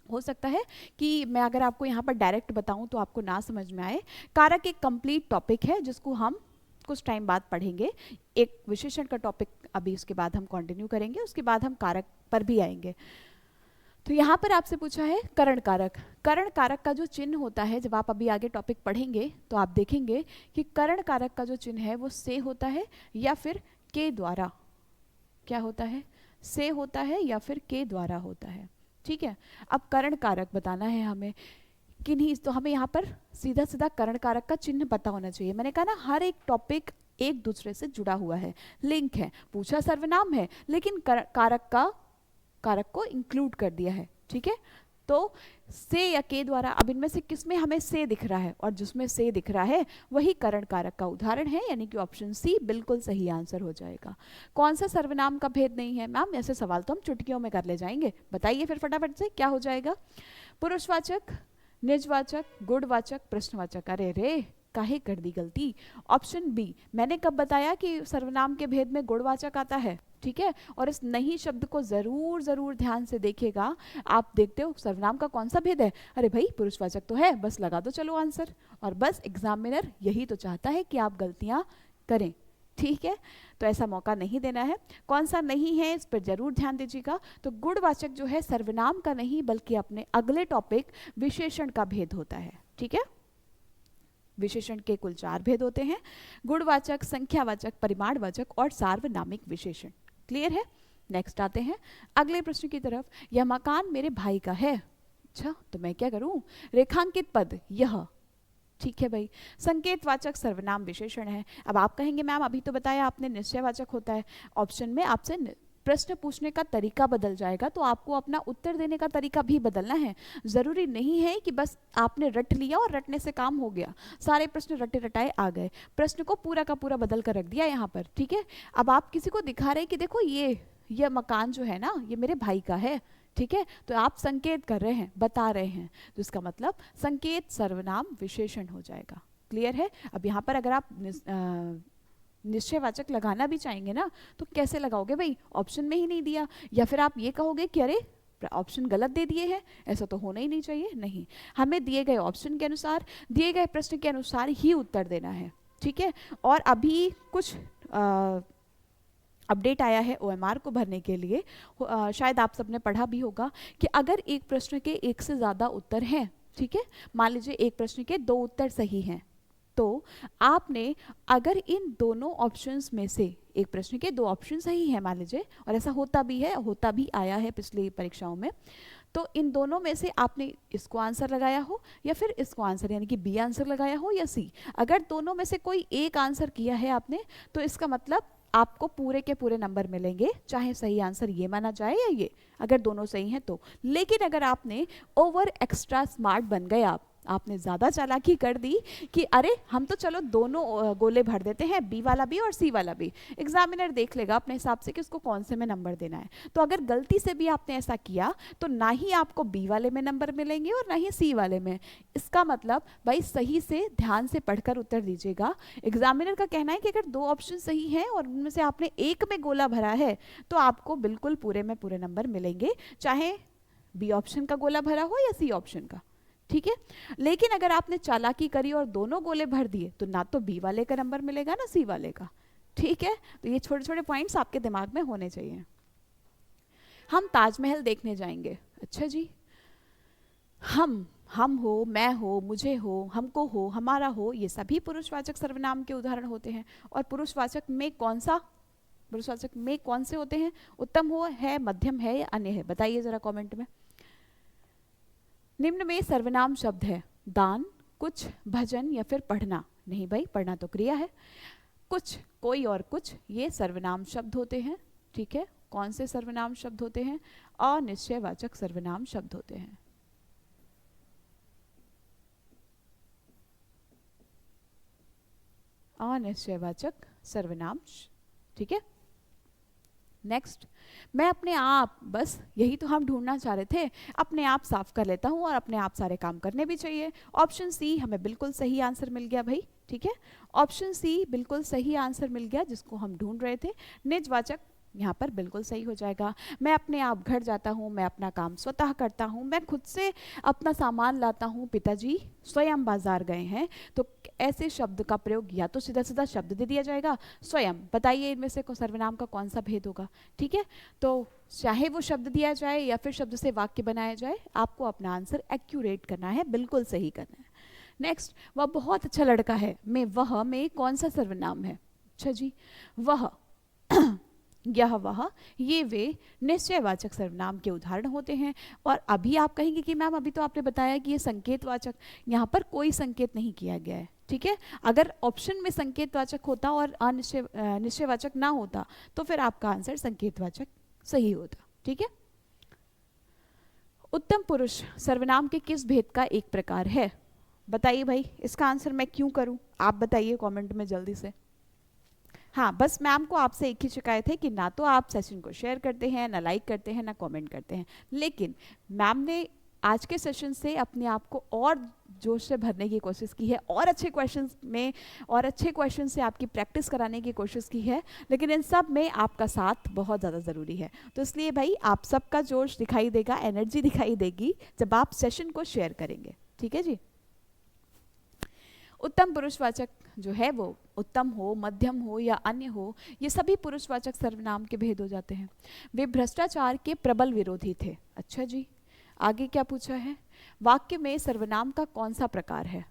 हो सकता है कि मैं अगर आपको यहाँ पर डायरेक्ट बताऊं तो आपको ना समझ में आए। कारक एक कंप्लीट टॉपिक है जिसको हम कुछ टाइम बाद पढ़ेंगे। एक विशेषण का टॉपिक अभी उसके बाद हम कंटिन्यू करेंगे, उसके बाद हम कारक पर भी आएंगे। तो यहाँ पर आपसे पूछा है करण कारक। करण कारक का जो चिन्ह होता है, जब आप अभी आगे टॉपिक पढ़ेंगे तो आप देखेंगे कि करण कारक का जो चिन्ह है वो से होता है या फिर के द्वारा। क्या होता है? से होता है या फिर के द्वारा होता है, ठीक है। अब करण कारक बताना है हमें किन्हीं, तो हमें यहाँ पर सीधा सीधा करण कारक का चिन्ह पता होना चाहिए। मैंने कहा ना, हर एक टॉपिक एक दूसरे से जुड़ा हुआ है, लिंक है। पूछा सर्वनाम है लेकिन कारक को इंक्लूड कर दिया है, ठीक है। तो से या के द्वारा, अब इनमें से किसमें हमें से दिख रहा है, और जिसमें से दिख रहा है वही करण कारक का उदाहरण है, यानी कि ऑप्शन सी बिल्कुल सही आंसर हो जाएगा। कौन सा सर्वनाम का भेद नहीं है मैम? ऐसे सवाल तो हम चुटकियों में कर ले जाएंगे, बताइए फिर फटाफट से क्या हो जाएगा। पुरुषवाचक, निजवाचक, गुणवाचक, प्रश्नवाचक। अरे रे, काहे कर दी गलती। ऑप्शन बी, मैंने कब बताया कि सर्वनाम के भेद में गुणवाचक आता है, ठीक है। और इस नहीं शब्द को जरूर जरूर ध्यान से देखिएगा। आप देखते हो सर्वनाम का कौन सा भेद है, अरे भाई पुरुषवाचक तो है, बस लगा दो चलो आंसर। और बस एग्जामिनर यही तो चाहता है कि आप गलतियां करें, ठीक है। तो ऐसा मौका नहीं देना है। कौन सा नहीं है इस पर जरूर ध्यान दीजिएगा। तो गुणवाचक जो है सर्वनाम का नहीं बल्कि अपने अगले टॉपिक विशेषण का भेद होता है, ठीक है। विशेषण के कुल 4 भेद होते हैं, गुणवाचक, संख्यावाचक, परिमाणवाचक और सार्वनामिक विशेषण। क्लियर है। नेक्स्ट आते हैं अगले प्रश्न की तरफ। यह मकान मेरे भाई का है। अच्छा, तो मैं क्या करूं, रेखांकित पद यह, ठीक है भाई। संकेतवाचक सर्वनाम विशेषण है। अब आप कहेंगे मैम अभी तो बताया आपने निश्चयवाचक होता है। ऑप्शन में आपसे प्रश्न पूछने का तरीका बदल जाएगा, तो आपको अपना उत्तर देने का तरीका भी बदलना है। जरूरी नहीं है कि बस आपने रट लिया और रटने से काम हो गया, सारे प्रश्न रटे रटाए आ गए, प्रश्न को पूरा का पूरा बदल कर रख दिया यहाँ पर, ठीक है। अब आप किसी को दिखा रहे हैं कि देखो ये मकान जो है ना ये मेरे भाई का है, ठीक है। तो आप संकेत कर रहे हैं, बता रहे हैं, तो इसका मतलब संकेत सर्वनाम विशेषण हो जाएगा। क्लियर है। अब यहाँ पर अगर आप निश्चयवाचक लगाना भी चाहेंगे ना तो कैसे लगाओगे भाई, ऑप्शन में ही नहीं दिया, या फिर आप ये कहोगे कि अरे ऑप्शन गलत दे दिए हैं, ऐसा तो होना ही नहीं चाहिए। नहीं, हमें दिए गए ऑप्शन के अनुसार, दिए गए प्रश्न के अनुसार ही उत्तर देना है, ठीक है। और अभी कुछ अपडेट आया है OMR को भरने के लिए। शायद आप सबने पढ़ा भी होगा कि अगर एक प्रश्न के एक से ज़्यादा उत्तर हैं, ठीक है, मान लीजिए एक प्रश्न के 2 उत्तर सही हैं, तो आपने अगर इन दोनों ऑप्शंस में से एक प्रश्न के 2 ऑप्शन सही हैं मान लीजिए, और ऐसा होता भी है, होता भी आया है पिछली परीक्षाओं में, तो इन दोनों में से आपने इसको आंसर लगाया हो या फिर इसको आंसर, यानी कि बी आंसर लगाया हो या सी, अगर दोनों में से कोई एक आंसर किया है आपने, तो इसका मतलब आपको पूरे के पूरे नंबर मिलेंगे, चाहे सही आंसर ये माना जाए या ये, अगर दोनों सही हैं तो। लेकिन अगर आपने ओवर एक्स्ट्रा स्मार्ट बन गए, आपने ज़्यादा चालाकी कर दी कि अरे हम तो चलो दोनों गोले भर देते हैं, बी वाला भी और सी वाला भी, एग्जामिनर देख लेगा अपने हिसाब से कि उसको कौन से में नंबर देना है। तो अगर गलती से भी आपने ऐसा किया तो ना ही आपको बी वाले में नंबर मिलेंगे और ना ही सी वाले में। इसका मतलब भाई सही से ध्यान से पढ़कर उत्तर दीजिएगा। एग्जामिनर का कहना है कि अगर 2 ऑप्शन सही हैं और उनमें से आपने एक में गोला भरा है तो आपको बिल्कुल पूरे में पूरे नंबर मिलेंगे, चाहे बी ऑप्शन का गोला भरा हो या सी ऑप्शन का, ठीक है। लेकिन अगर आपने चालाकी करी और दोनों गोले भर दिए तो ना तो बी वाले का नंबर मिलेगा ना सी वाले का, ठीक है। तो ये छोटे छोटे पॉइंट्स आपके दिमाग में होने चाहिए। हम ताजमहल देखने जाएंगे। अच्छा जी, हम हो, मैं हो, मुझे हो, हमको हो, हमारा हो, ये सभी पुरुषवाचक सर्वनाम के उदाहरण होते हैं। और पुरुषवाचक में कौन से होते हैं, उत्तम हो, है, मध्यम है या अन्य है, बताइए जरा कमेंट में। निम्न में सर्वनाम शब्द है दान, कुछ, भजन या फिर पढ़ना। नहीं भाई, पढ़ना तो क्रिया है। कुछ, कोई और कुछ, ये सर्वनाम शब्द होते हैं, ठीक है। कौन से सर्वनाम शब्द होते हैं, अनिश्चयवाचक सर्वनाम शब्द होते हैं। अनिश्चयवाचक सर्वनाम, ठीक है। नेक्स्ट, मैं अपने आप, बस यही तो हम ढूंढना चाह रहे थे, अपने आप साफ कर लेता हूँ और अपने आप सारे काम करने भी चाहिए। ऑप्शन सी हमें बिल्कुल सही आंसर मिल गया भाई, ठीक है। ऑप्शन सी बिल्कुल सही आंसर मिल गया जिसको हम ढूंढ रहे थे। निजवाचक यहाँ पर बिल्कुल सही हो जाएगा। मैं अपने आप घर जाता हूँ, मैं अपना काम स्वतः करता हूँ, मैं खुद से अपना सामान लाता हूँ, पिताजी स्वयं बाजार गए हैं। तो ऐसे शब्द का प्रयोग या तो सीधा सीधा शब्द दे दिया जाएगा स्वयं, बताइए इनमें से सर्वनाम का कौन सा भेद होगा, ठीक है। तो चाहे वो शब्द दिया जाए या फिर शब्द से वाक्य बनाया जाए, आपको अपना आंसर एक्यूरेट करना है, बिल्कुल सही करना है। नेक्स्ट, वह बहुत अच्छा लड़का है में वह में कौन सा सर्वनाम है। अच्छा जी, वह यह, वह, ये, वे निश्चयवाचक सर्वनाम के उदाहरण होते हैं। और अभी आप कहेंगे कि मैम अभी तो आपने बताया कि ये संकेतवाचक, यहाँ पर कोई संकेत नहीं किया गया है, ठीक है। अगर ऑप्शन में संकेतवाचक होता और निश्चयवाचक ना होता तो फिर आपका आंसर संकेतवाचक सही होता, ठीक है। उत्तम पुरुष सर्वनाम के किस भेद का एक प्रकार है? बताइए भाई, इसका आंसर मैं क्यों करूं, आप बताइए कमेंट में जल्दी से। हाँ, बस मैम को आपसे एक ही शिकायत है कि ना तो आप सेशन को शेयर करते हैं, ना लाइक करते हैं, ना कमेंट करते हैं। लेकिन मैम ने आज के सेशन से अपने आप को और जोश से भरने की कोशिश की है, और अच्छे क्वेश्चंस में और अच्छे क्वेश्चन से आपकी प्रैक्टिस कराने की कोशिश की है। लेकिन इन सब में आपका साथ बहुत ज़्यादा ज़रूरी है। तो इसलिए भाई आप सबका जोश दिखाई देगा, एनर्जी दिखाई देगी जब आप सेशन को शेयर करेंगे। ठीक है जी। उत्तम पुरुषवाचक जो है वो उत्तम हो, मध्यम हो या अन्य हो, ये सभी पुरुषवाचक सर्वनाम के भेद हो जाते हैं। वे भ्रष्टाचार के प्रबल विरोधी थे। अच्छा जी, आगे क्या पूछा है? वाक्य में सर्वनाम का कौन सा प्रकार है?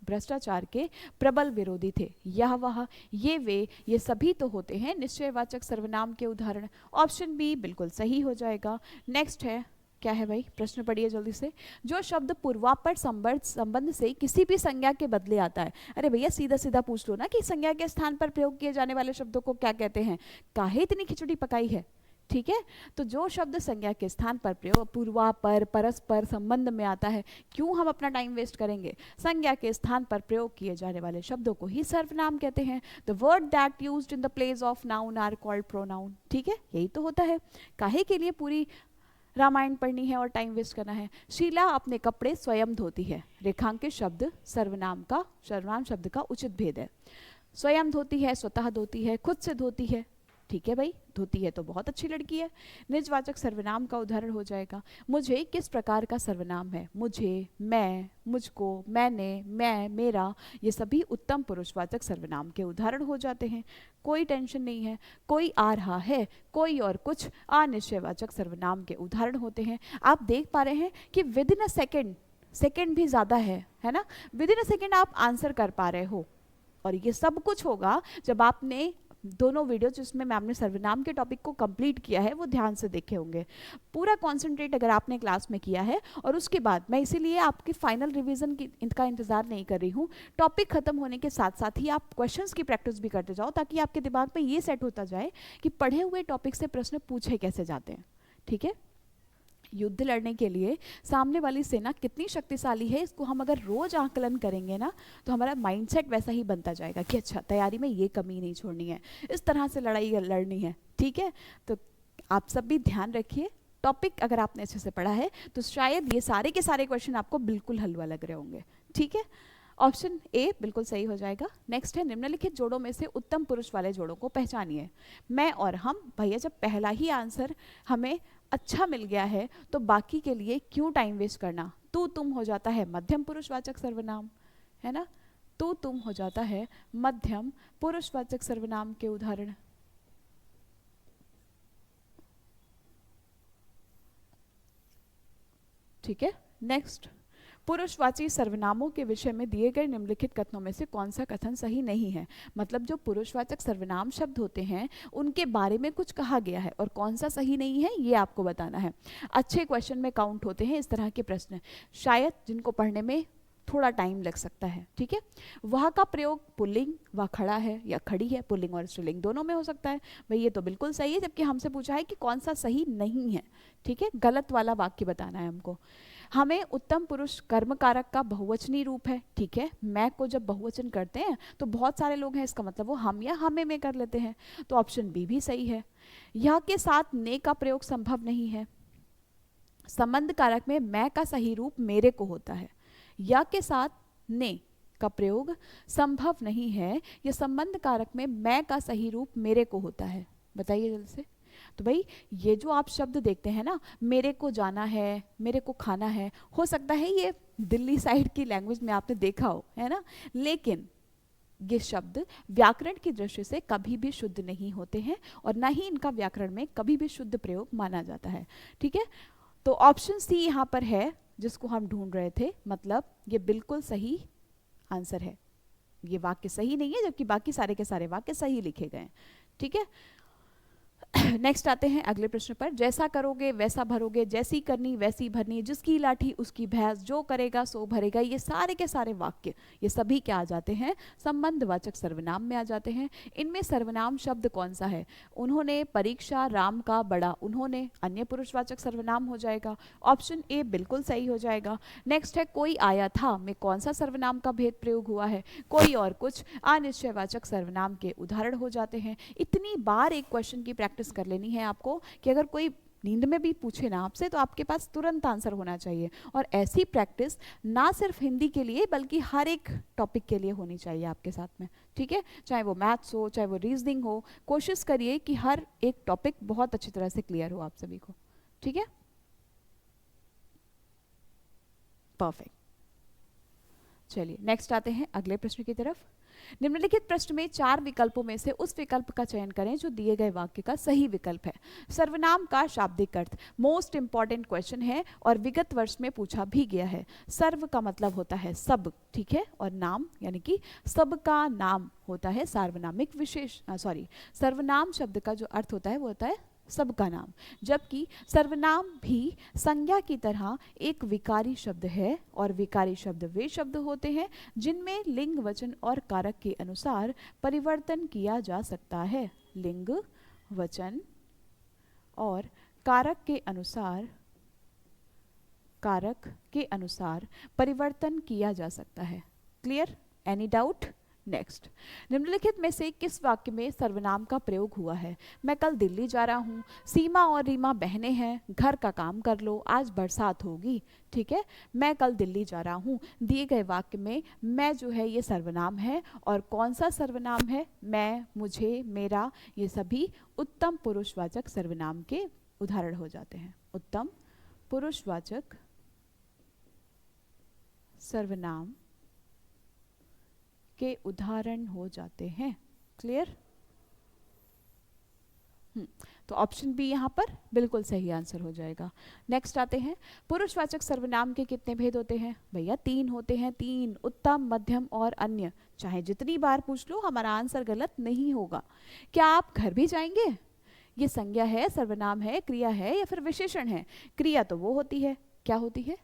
भ्रष्टाचार के प्रबल विरोधी थे। यह, वह, ये, वे, ये सभी तो होते हैं निश्चयवाचक सर्वनाम के उदाहरण। ऑप्शन बी बिल्कुल सही हो जाएगा। नेक्स्ट है, क्या है भाई, प्रश्न पढ़िए जल्दी से। जो शब्द पूर्वापर संबंध से किसी भी संज्ञा के बदले आता है। अरे भैया सीधा सीधा पूछ लो ना कि संज्ञा के स्थान पर प्रयोग किए जाने वाले शब्दों को क्या कहते हैं। काहे इतनी खिचड़ी पकाई है? ठीक है, तो जो शब्द संज्ञा के स्थान पर प्रयोग पूर्वापर परस्पर संबंध में आता है, क्यों हम अपना टाइम वेस्ट करेंगे? संज्ञा के स्थान पर प्रयोग किए जाने वाले शब्दों को ही सर्वनाम कहते हैं। The word that used in the place of noun are called pronoun. ठीक है, यही तो होता है। काहे के लिए पूरी रामायण पढ़नी है और टाइम वेस्ट करना है? शीला अपने कपड़े स्वयं धोती है। रेखांकित शब्द सर्वनाम शब्द का उचित भेद है। स्वयं धोती है, स्वतः धोती है, खुद से धोती है। ठीक है भाई, धोती है तो बहुत अच्छी लड़की है। निजवाचक सर्वनाम का उदाहरण हो जाएगा। मुझे किस प्रकार का सर्वनाम है? मुझे, मैं, मुझको, मैंने, मैं, मेरा, ये सभी उत्तम पुरुषवाचक सर्वनाम के उदाहरण हो जाते हैं। कोई टेंशन नहीं है। कोई आ रहा है, कोई और कुछ अनिश्चयवाचक सर्वनाम के उदाहरण होते हैं। आप देख पा रहे हैं कि विद इन अ सेकेंड भी ज़्यादा है ना? विद इन अ सेकेंड आप आंसर कर पा रहे हो। और ये सब कुछ होगा जब आपने दोनों वीडियो जिसमें मैम ने सर्वनाम के टॉपिक को कंप्लीट किया है वो ध्यान से देखे होंगे। पूरा कॉन्सेंट्रेट अगर आपने क्लास में किया है, और उसके बाद मैं इसीलिए आपकी फाइनल रिवीजन की इनका इंतजार नहीं कर रही हूँ। टॉपिक खत्म होने के साथ साथ ही आप क्वेश्चंस की प्रैक्टिस भी करते जाओ, ताकि आपके दिमाग में ये सेट होता जाए कि पढ़े हुए टॉपिक से प्रश्न पूछे कैसे जाते हैं। ठीक है, युद्ध लड़ने के लिए सामने वाली सेना कितनी शक्तिशाली है, इसको हम अगर रोज आकलन करेंगे ना, तो हमारा माइंडसेट वैसा ही बनता जाएगा कि अच्छा, तैयारी में ये कमी नहीं छोड़नी है, इस तरह से लड़ाई लड़नी है। ठीक है, तो आप सब भी ध्यान रखिए। टॉपिक अगर आपने अच्छे से पढ़ा है तो शायद ये सारे के सारे क्वेश्चन आपको बिल्कुल हलवा लग रहे होंगे। ठीक है, ऑप्शन ए बिल्कुल सही हो जाएगा। नेक्स्ट है, निम्नलिखित जोड़ों में से उत्तम पुरुष वाले जोड़ों को पहचानिए। मैं और हम। भैया जब पहला ही आंसर हमें अच्छा मिल गया है तो बाकी के लिए क्यों टाइम वेस्ट करना? तू तुम हो जाता है मध्यम पुरुषवाचक सर्वनाम, है ना? तू तुम हो जाता है मध्यम पुरुषवाचक सर्वनाम के उदाहरण। ठीक है, नेक्स्ट, पुरुषवाची सर्वनामों के विषय में दिए गए निम्नलिखित कथनों में से कौन सा कथन सही नहीं है? मतलब जो पुरुषवाचक सर्वनाम शब्द होते हैं उनके बारे में कुछ कहा गया है और कौन सा सही नहीं है ये आपको बताना है। अच्छे क्वेश्चन में काउंट होते हैं इस तरह के प्रश्न, शायद जिनको पढ़ने में थोड़ा टाइम लग सकता है। ठीक है, वह का प्रयोग पुल्लिंग, वह खड़ा है या खड़ी है, पुल्लिंग और स्त्रीलिंग दोनों में हो सकता है। भाई ये तो बिल्कुल सही है, जबकि हमसे पूछा है कि कौन सा सही नहीं है। ठीक है, गलत वाला वाक्य बताना है हमको। हमें उत्तम पुरुष कर्म कारक का बहुवचनी रूप है। ठीक है, मैं को जब बहुवचन करते हैं तो बहुत सारे लोग हैं, इसका मतलब वो हम या हमें में कर लेते हैं, तो ऑप्शन बी भी सही है। यह के साथ ने का प्रयोग संभव नहीं है। संबंध कारक में मैं का सही रूप मेरे को होता है। या के साथ ने का प्रयोग संभव नहीं है। यह संबंध कारक में मैं का सही रूप मेरे को होता है। बताइए जल्दी से। तो भाई ये जो आप शब्द देखते हैं ना, मेरे को जाना है, मेरे को खाना है, हो सकता है ये दिल्ली साइड की लैंग्वेज में आपने देखा हो, है ना? लेकिन ये शब्द व्याकरण की दृष्टि से कभी भी शुद्ध नहीं होते हैं और ना ही इनका व्याकरण में कभी भी शुद्ध प्रयोग माना जाता है। ठीक है, तो ऑप्शन सी यहाँ पर है जिसको हम ढूंढ रहे थे, मतलब ये बिल्कुल सही आंसर है। ये वाक्य सही नहीं है, जबकि बाकी सारे के सारे वाक्य सही लिखे गए। ठीक है, नेक्स्ट आते हैं अगले प्रश्न पर। जैसा करोगे वैसा भरोगे, जैसी करनी वैसी भरनी, जिसकी लाठी उसकी भैंस, जो करेगा सो भरेगा। ये सारे के सारे वाक्य, ये सभी क्या आ जाते हैं? संबंधवाचक सर्वनाम में आ जाते हैं। इनमें सर्वनाम शब्द कौन सा है? उन्होंने, परीक्षा, राम का बड़ा, उन्होंने अन्य पुरुषवाचक सर्वनाम हो जाएगा। ऑप्शन ए बिल्कुल सही हो जाएगा। नेक्स्ट है कोई आया था में कौन सा सर्वनाम का भेद प्रयोग हुआ है? कोई और कुछ, अनिश्चयवाचक सर्वनाम के उदाहरण हो जाते हैं। इतनी बार एक क्वेश्चन की प्रैक्टिस कर लेनी है आपको कि अगर कोई नींद में भी पूछे ना आपसे तो आपके पास तुरंत आंसर होना चाहिए। और ऐसी प्रैक्टिस ना सिर्फ हिंदी के लिए बल्कि हर एक टॉपिक के लिए होनी चाहिए आपके साथ में, ठीक है? चाहे वो मैथ्स हो, चाहे वो रीजनिंग हो, कोशिश करिए कि हर एक टॉपिक बहुत अच्छी तरह से क्लियर हो आप सभी को, ठीक है? परफेक्ट। चलिए नेक्स्ट आते हैं अगले प्रश्न की तरफ। निम्नलिखित प्रश्न में 4 विकल्पों में से उस विकल्प का चयन करें जो दिए गए वाक्य का सही विकल्प है। सर्वनाम का शाब्दिक अर्थ मोस्ट इंपॉर्टेंट क्वेश्चन है और विगत वर्ष में पूछा भी गया है। सर्व का मतलब होता है सब, ठीक है? और नाम यानी कि सबका नाम होता है सार्वनामिक विशेष सर्वनाम शब्द का जो अर्थ होता है वो होता है सबका नाम। जबकि सर्वनाम भी संज्ञा की तरह एक विकारी शब्द है और विकारी शब्द वे शब्द होते हैं जिनमें लिंग, वचन और कारक के अनुसार परिवर्तन किया जा सकता है। लिंग, वचन और कारक के अनुसार परिवर्तन किया जा सकता है। क्लियर? Any doubt? नेक्स्ट, निम्नलिखित में से किस वाक्य में सर्वनाम का प्रयोग हुआ है? मैं कल दिल्ली जा रहा हूँ, सीमा और रीमा बहनें हैं, घर का काम कर लो, आज बरसात होगी, ठीक है? मैं कल दिल्ली जा रहा हूँ, दिए गए वाक्य में मैं जो है ये सर्वनाम है। और कौन सा सर्वनाम है? मैं, मुझे, मेरा, ये सभी उत्तम पुरुषवाचक सर्वनाम के उदाहरण हो जाते हैं। उत्तम पुरुषवाचक सर्वनाम के उदाहरण हो जाते हैं। क्लियर? तो ऑप्शन बी यहाँ पर बिल्कुल सही आंसर हो जाएगा। नेक्स्ट आते हैं, पुरुषवाचक सर्वनाम के कितने भेद होते हैं? भैया 3 होते हैं, 3। उत्तम, मध्यम और अन्य। चाहे जितनी बार पूछ लो हमारा आंसर गलत नहीं होगा। क्या आप घर भी जाएंगे? ये संज्ञा है, सर्वनाम है, क्रिया है या फिर विशेषण है? क्रिया तो वो होती है, क्या होती है?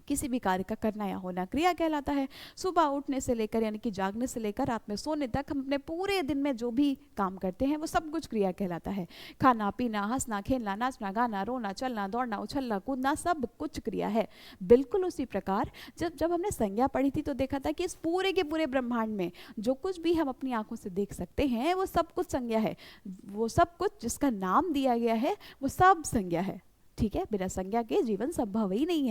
किसी भी कार्य का करना या होना क्रिया कहलाता है। सुबह उठने से लेकर यानी कि जागने से लेकर रात में सोने तक हम अपने पूरे दिन में जो भी काम करते हैं वो सब कुछ क्रिया कहलाता है। खाना, पीना, हंसना, खेलना, नाचना, गाना, रोना, चलना, दौड़ना, उछलना, कूदना, सब कुछ क्रिया है। बिल्कुल उसी प्रकार जब हमने संज्ञा पढ़ी थी तो देखा था कि इस पूरे के पूरे ब्रह्मांड में जो कुछ भी हम अपनी आंखों से देख सकते हैं वो सब कुछ संज्ञा है। वो सब कुछ जिसका नाम दिया गया है वो सब संज्ञा है, ठीक है? बिना संज्ञा के जीवन संभव ही नहीं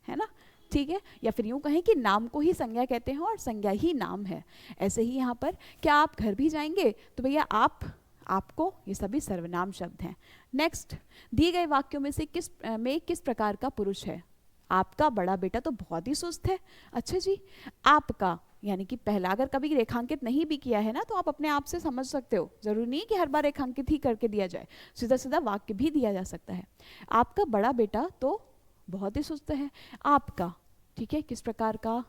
है ना? ठीक है? या फिर यूं कहें कि नाम को ही संज्ञा कहते हैं और संज्ञा ही नाम है। ऐसे ही यहाँ पर क्या आप घर भी जाएंगे? तो भैया आप, आपको, ये सभी सर्वनाम शब्द हैं। नेक्स्ट, दिए गए वाक्यों में से किस प्रकार का पुरुष है? आपका बड़ा बेटा तो बहुत ही सुस्त है। अच्छा जी, आपका यानी कि पहला अगर कभी रेखांकित नहीं भी किया है ना तो आप अपने आप से समझ सकते हो, जरूरी नहीं कि हर बार रेखांकित ही करके दिया जाए, सीधा सीधा वाक्य भी दिया जा सकता है। आपका बड़ा बेटा तो बहुत ही सुस्त है। आपका, ठीक है, किस प्रकार का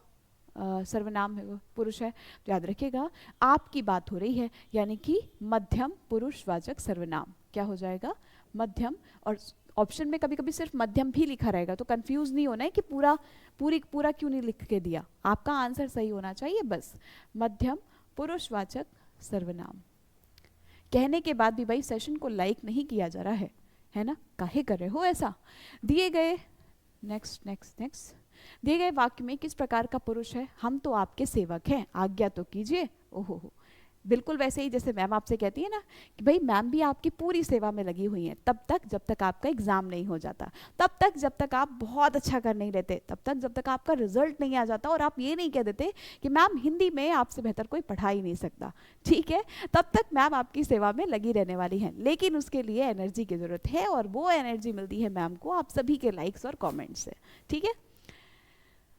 सर्वनाम है, वो पुरुष है। तो याद रखिएगा आपकी बात हो रही है यानी कि मध्यम पुरुषवाचक सर्वनाम क्या हो जाएगा? मध्यम। और ऑप्शन में कभी कभी सिर्फ मध्यम भी लिखा रहेगा तो कंफ्यूज नहीं होना है कि पूरा क्यों नहीं लिख के दिया। आपका आंसर सही होना चाहिए बस। मध्यम पुरुषवाचक सर्वनाम कहने के बाद भी भाई सेशन को लाइक नहीं किया जा रहा है ना? काहे कर रहे हो ऐसा? दिए गए नेक्स्ट दिए गए वाक्य में किस प्रकार का पुरुष है? हम तो आपके सेवक हैं, आज्ञा तो कीजिए। ओहो हो, बिल्कुल वैसे ही जैसे मैम आपसे कहती है ना कि भाई मैम भी आपकी पूरी सेवा में लगी हुई हैं, तब तक जब तक आपका एग्जाम नहीं हो जाता, तब तक जब तक आप बहुत अच्छा कर नहीं लेते, तब तक जब तक आपका रिजल्ट नहीं आ जाता और आप ये नहीं कह देते कि मैम हिंदी में आपसे बेहतर कोई पढ़ा ही नहीं सकता, ठीक है? तब तक मैम आपकी सेवा में लगी रहने वाली हैं। लेकिन उसके लिए एनर्जी की जरूरत है और वो एनर्जी मिलती है मैम को आप सभी के लाइक्स और कॉमेंट से, ठीक है?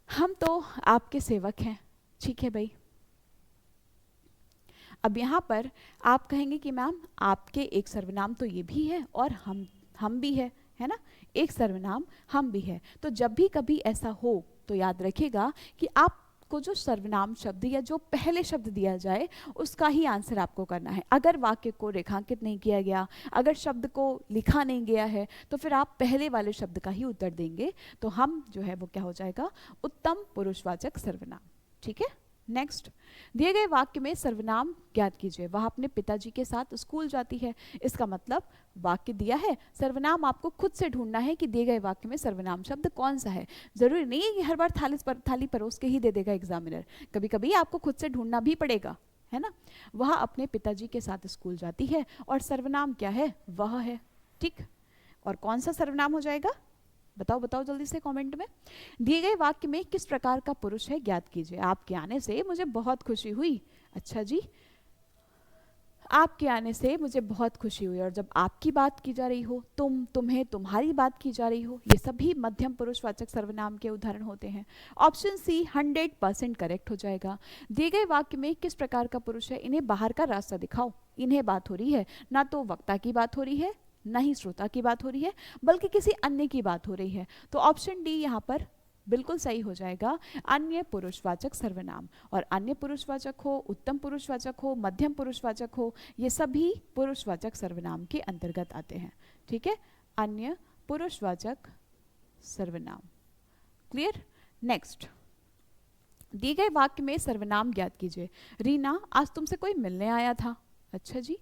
हम तो आपके सेवक हैं, ठीक है भाई। अब यहाँ पर आप कहेंगे कि मैम आपके एक सर्वनाम तो ये भी है और हम भी है ना? एक सर्वनाम हम भी है। तो जब भी कभी ऐसा हो तो याद रखिएगा कि आप आपको जो सर्वनाम शब्द या जो पहले शब्द दिया जाए उसका ही आंसर आपको करना है। अगर वाक्य को रेखांकित नहीं किया गया, अगर शब्द को लिखा नहीं गया है, तो फिर आप पहले वाले शब्द का ही उत्तर देंगे। तो हम जो है वो क्या हो जाएगा, उत्तम पुरुषवाचक सर्वनाम। ठीक है, नेक्स्ट, दिए गए वाक्य में सर्वनाम ज्ञात कीजिए। वह अपने पिताजी के साथ स्कूल जाती है। इसका मतलब वाक्य दिया है, सर्वनाम आपको खुद से ढूंढना है कि दिए गए वाक्य में सर्वनाम शब्द कौन सा है। जरूरी नहीं है कि हर बार थाली परोस के ही दे देगा एग्जामिनर, कभी कभी आपको खुद से ढूंढना भी पड़ेगा, है ना। वह अपने पिताजी के साथ स्कूल जाती है और सर्वनाम क्या है, वह है। ठीक, और कौन सा सर्वनाम हो जाएगा, बताओ बताओ जल्दी से कमेंट में। दिए गए वाक्य में किस प्रकार का पुरुष है ज्ञात कीजिए। आपके आने से मुझे बहुत खुशी हुई। अच्छा जी, आपके आने से मुझे बहुत खुशी हुई। और जब आपकी बात की जा रही हो, तुम, तुम्हें, तुम्हारी बात की जा रही हो, ये सभी मध्यम पुरुषवाचक सर्वनाम के उदाहरण होते हैं। ऑप्शन सी 100% करेक्ट हो जाएगा। दिए गए वाक्य में किस प्रकार का पुरुष है, इन्हें बाहर का रास्ता दिखाओ। इन्हें बात हो रही है, ना तो वक्ता की बात हो रही है, ना ही श्रोता की बात हो रही है, बल्कि किसी अन्य की बात हो रही है। तो ऑप्शन डी यहाँ पर बिल्कुल सही हो जाएगा, अन्य पुरुषवाचक सर्वनाम। और अन्य पुरुषवाचक हो, उत्तम पुरुषवाचक हो, मध्यम पुरुषवाचक हो, ये सभी पुरुषवाचक सर्वनाम के अंतर्गत आते हैं। ठीक है, अन्य पुरुषवाचक सर्वनाम। क्लियर, नेक्स्ट, दिए गए वाक्य में सर्वनाम ज्ञात कीजिए। रीना, आज तुमसे कोई मिलने आया था। अच्छा जी,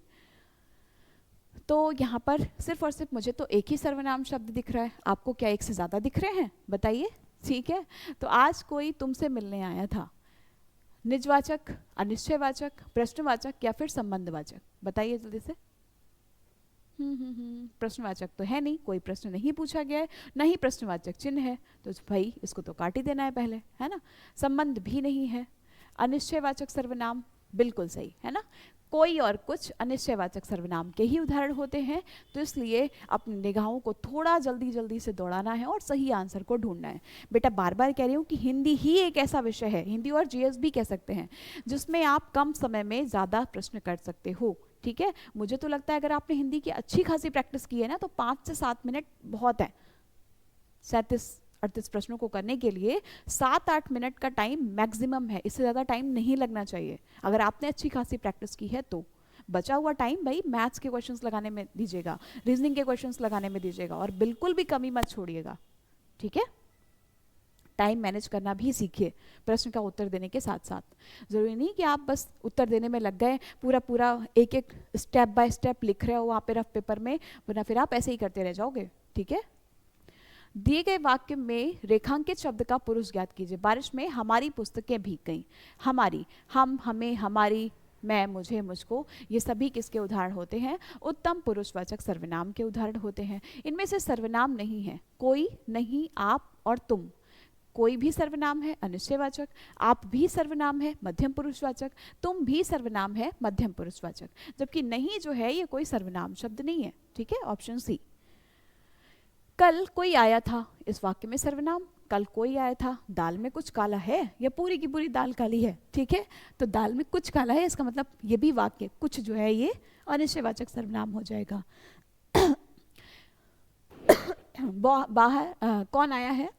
तो यहाँ पर सिर्फ और सिर्फ मुझे तो एक ही सर्वनाम शब्द दिख रहा है, आपको क्या एक से ज़्यादा दिख रहे हैं, बताइए। ठीक है, तो आज कोई तुमसे मिलने आया था, निजवाचक, अनिश्चयवाचक, प्रश्नवाचक या फिर संबंधवाचक, बताइए जल्दी से। प्रश्नवाचक तो है नहीं, कोई प्रश्न नहीं पूछा गया है, ना ही प्रश्नवाचक चिन्ह है, तो भाई इसको तो काट ही देना है पहले, है ना। संबंध भी नहीं है। अनिश्चयवाचक सर्वनाम बिल्कुल सही, है ना। कोई और कुछ अनिश्चयवाचक सर्वनाम के ही उदाहरण होते हैं, तो इसलिए अपनी निगाहों को थोड़ा जल्दी जल्दी से दौड़ाना है और सही आंसर को ढूंढना है। बेटा बार बार कह रही हूँ कि हिंदी ही एक ऐसा विषय है, हिंदी और जीएस भी कह सकते हैं, जिसमें आप कम समय में ज़्यादा प्रश्न कर सकते हो। ठीक है, मुझे तो लगता है अगर आपने हिंदी की अच्छी खासी प्रैक्टिस की है ना, तो 5 से 7 मिनट बहुत है। 37-38 प्रश्नों को करने के लिए 7-8 मिनट का टाइम मैक्सिमम है, इससे ज़्यादा टाइम नहीं लगना चाहिए अगर आपने अच्छी खासी प्रैक्टिस की है तो। बचा हुआ टाइम भाई मैथ्स के क्वेश्चंस लगाने में दीजिएगा, रीजनिंग के क्वेश्चंस लगाने में दीजिएगा, और बिल्कुल भी कमी मत छोड़िएगा। ठीक है, टाइम मैनेज करना भी सीखिए प्रश्न का उत्तर देने के साथ साथ। ज़रूरी नहीं कि आप बस उत्तर देने में लग गए, पूरा पूरा एक एक स्टेप बाय स्टेप लिख रहे हो वहाँ पे रफ पेपर में, वरना फिर आप ऐसे ही करते रह जाओगे। ठीक है, दिए गए वाक्य में रेखांकित शब्द का पुरुष ज्ञात कीजिए। बारिश में हमारी पुस्तकें भीग गईं। हमारी, हम, हमें, हमारी, मैं, मुझे, मुझको, ये सभी किसके उदाहरण होते हैं, उत्तम पुरुषवाचक सर्वनाम के उदाहरण होते हैं। इनमें से सर्वनाम नहीं है, कोई, नहीं, आप और तुम। कोई भी सर्वनाम है अनिश्चयवाचक, आप भी सर्वनाम है मध्यम पुरुषवाचक, तुम भी सर्वनाम है मध्यम पुरुषवाचक, जबकि नहीं जो है ये कोई सर्वनाम शब्द नहीं है। ठीक है, ऑप्शन सी। कल कोई आया था, इस वाक्य में सर्वनाम, कल कोई आया था। दाल में कुछ काला है या पूरी की पूरी दाल काली है। ठीक है, तो दाल में कुछ काला है, इसका मतलब ये भी वाक्य कुछ जो है ये अनिश्चयवाचक सर्वनाम हो जाएगा। बाहर कौन आया है,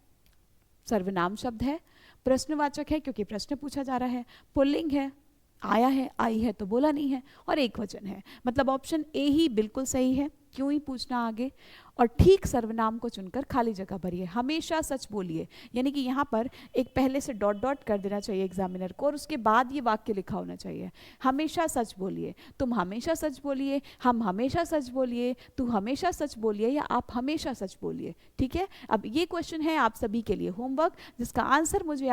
सर्वनाम शब्द है। प्रश्नवाचक है क्योंकि प्रश्न पूछा जा रहा है। पुल्लिंग है, आया है, आई है तो बोला नहीं है, और एक वचन है। मतलब ऑप्शन ए ही बिल्कुल सही है, क्यों ही पूछना आगे। और ठीक सर्वनाम को चुनकर खाली जगह भरिए। हमेशा सच बोलिए, यानी कि यहाँ पर एक पहले से डॉट डॉट कर देना चाहिए एग्जामिनर को, और उसके बाद ये वाक्य लिखा होना चाहिए। हमेशा सच बोलिए, तुम हमेशा सच बोलिए, हम हमेशा सच बोलिए, तू हमेशा सच बोलिए, या आप हमेशा सच बोलिए। ठीक है, अब ये क्वेश्चन है आप सभी के लिए होमवर्क, जिसका आंसर मुझे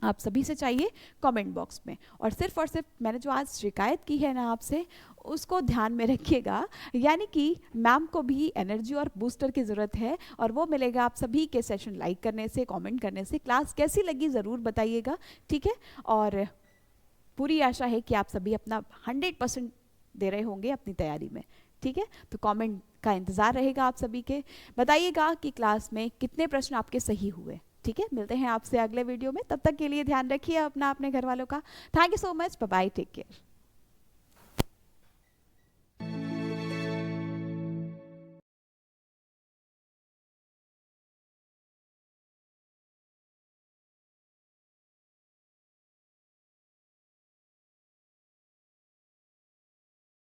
आप सभी से चाहिए कमेंट बॉक्स में। और सिर्फ मैंने जो आज शिकायत की है ना आपसे, उसको ध्यान में रखिएगा, यानी कि मैम को भी एनर्जी और बूस्टर की ज़रूरत है, और वो मिलेगा आप सभी के सेशन लाइक करने से, कमेंट करने से। क्लास कैसी लगी ज़रूर बताइएगा। ठीक है, और पूरी आशा है कि आप सभी अपना 100% दे रहे होंगे अपनी तैयारी में। ठीक है, तो कमेंट का इंतज़ार रहेगा आप सभी के। बताइएगा कि क्लास में कितने प्रश्न आपके सही हुए। ठीक है, मिलते हैं आपसे अगले वीडियो में, तब तक के लिए ध्यान रखिए अपना, अपने घर वालों का। Thank you so much, bye bye, take care.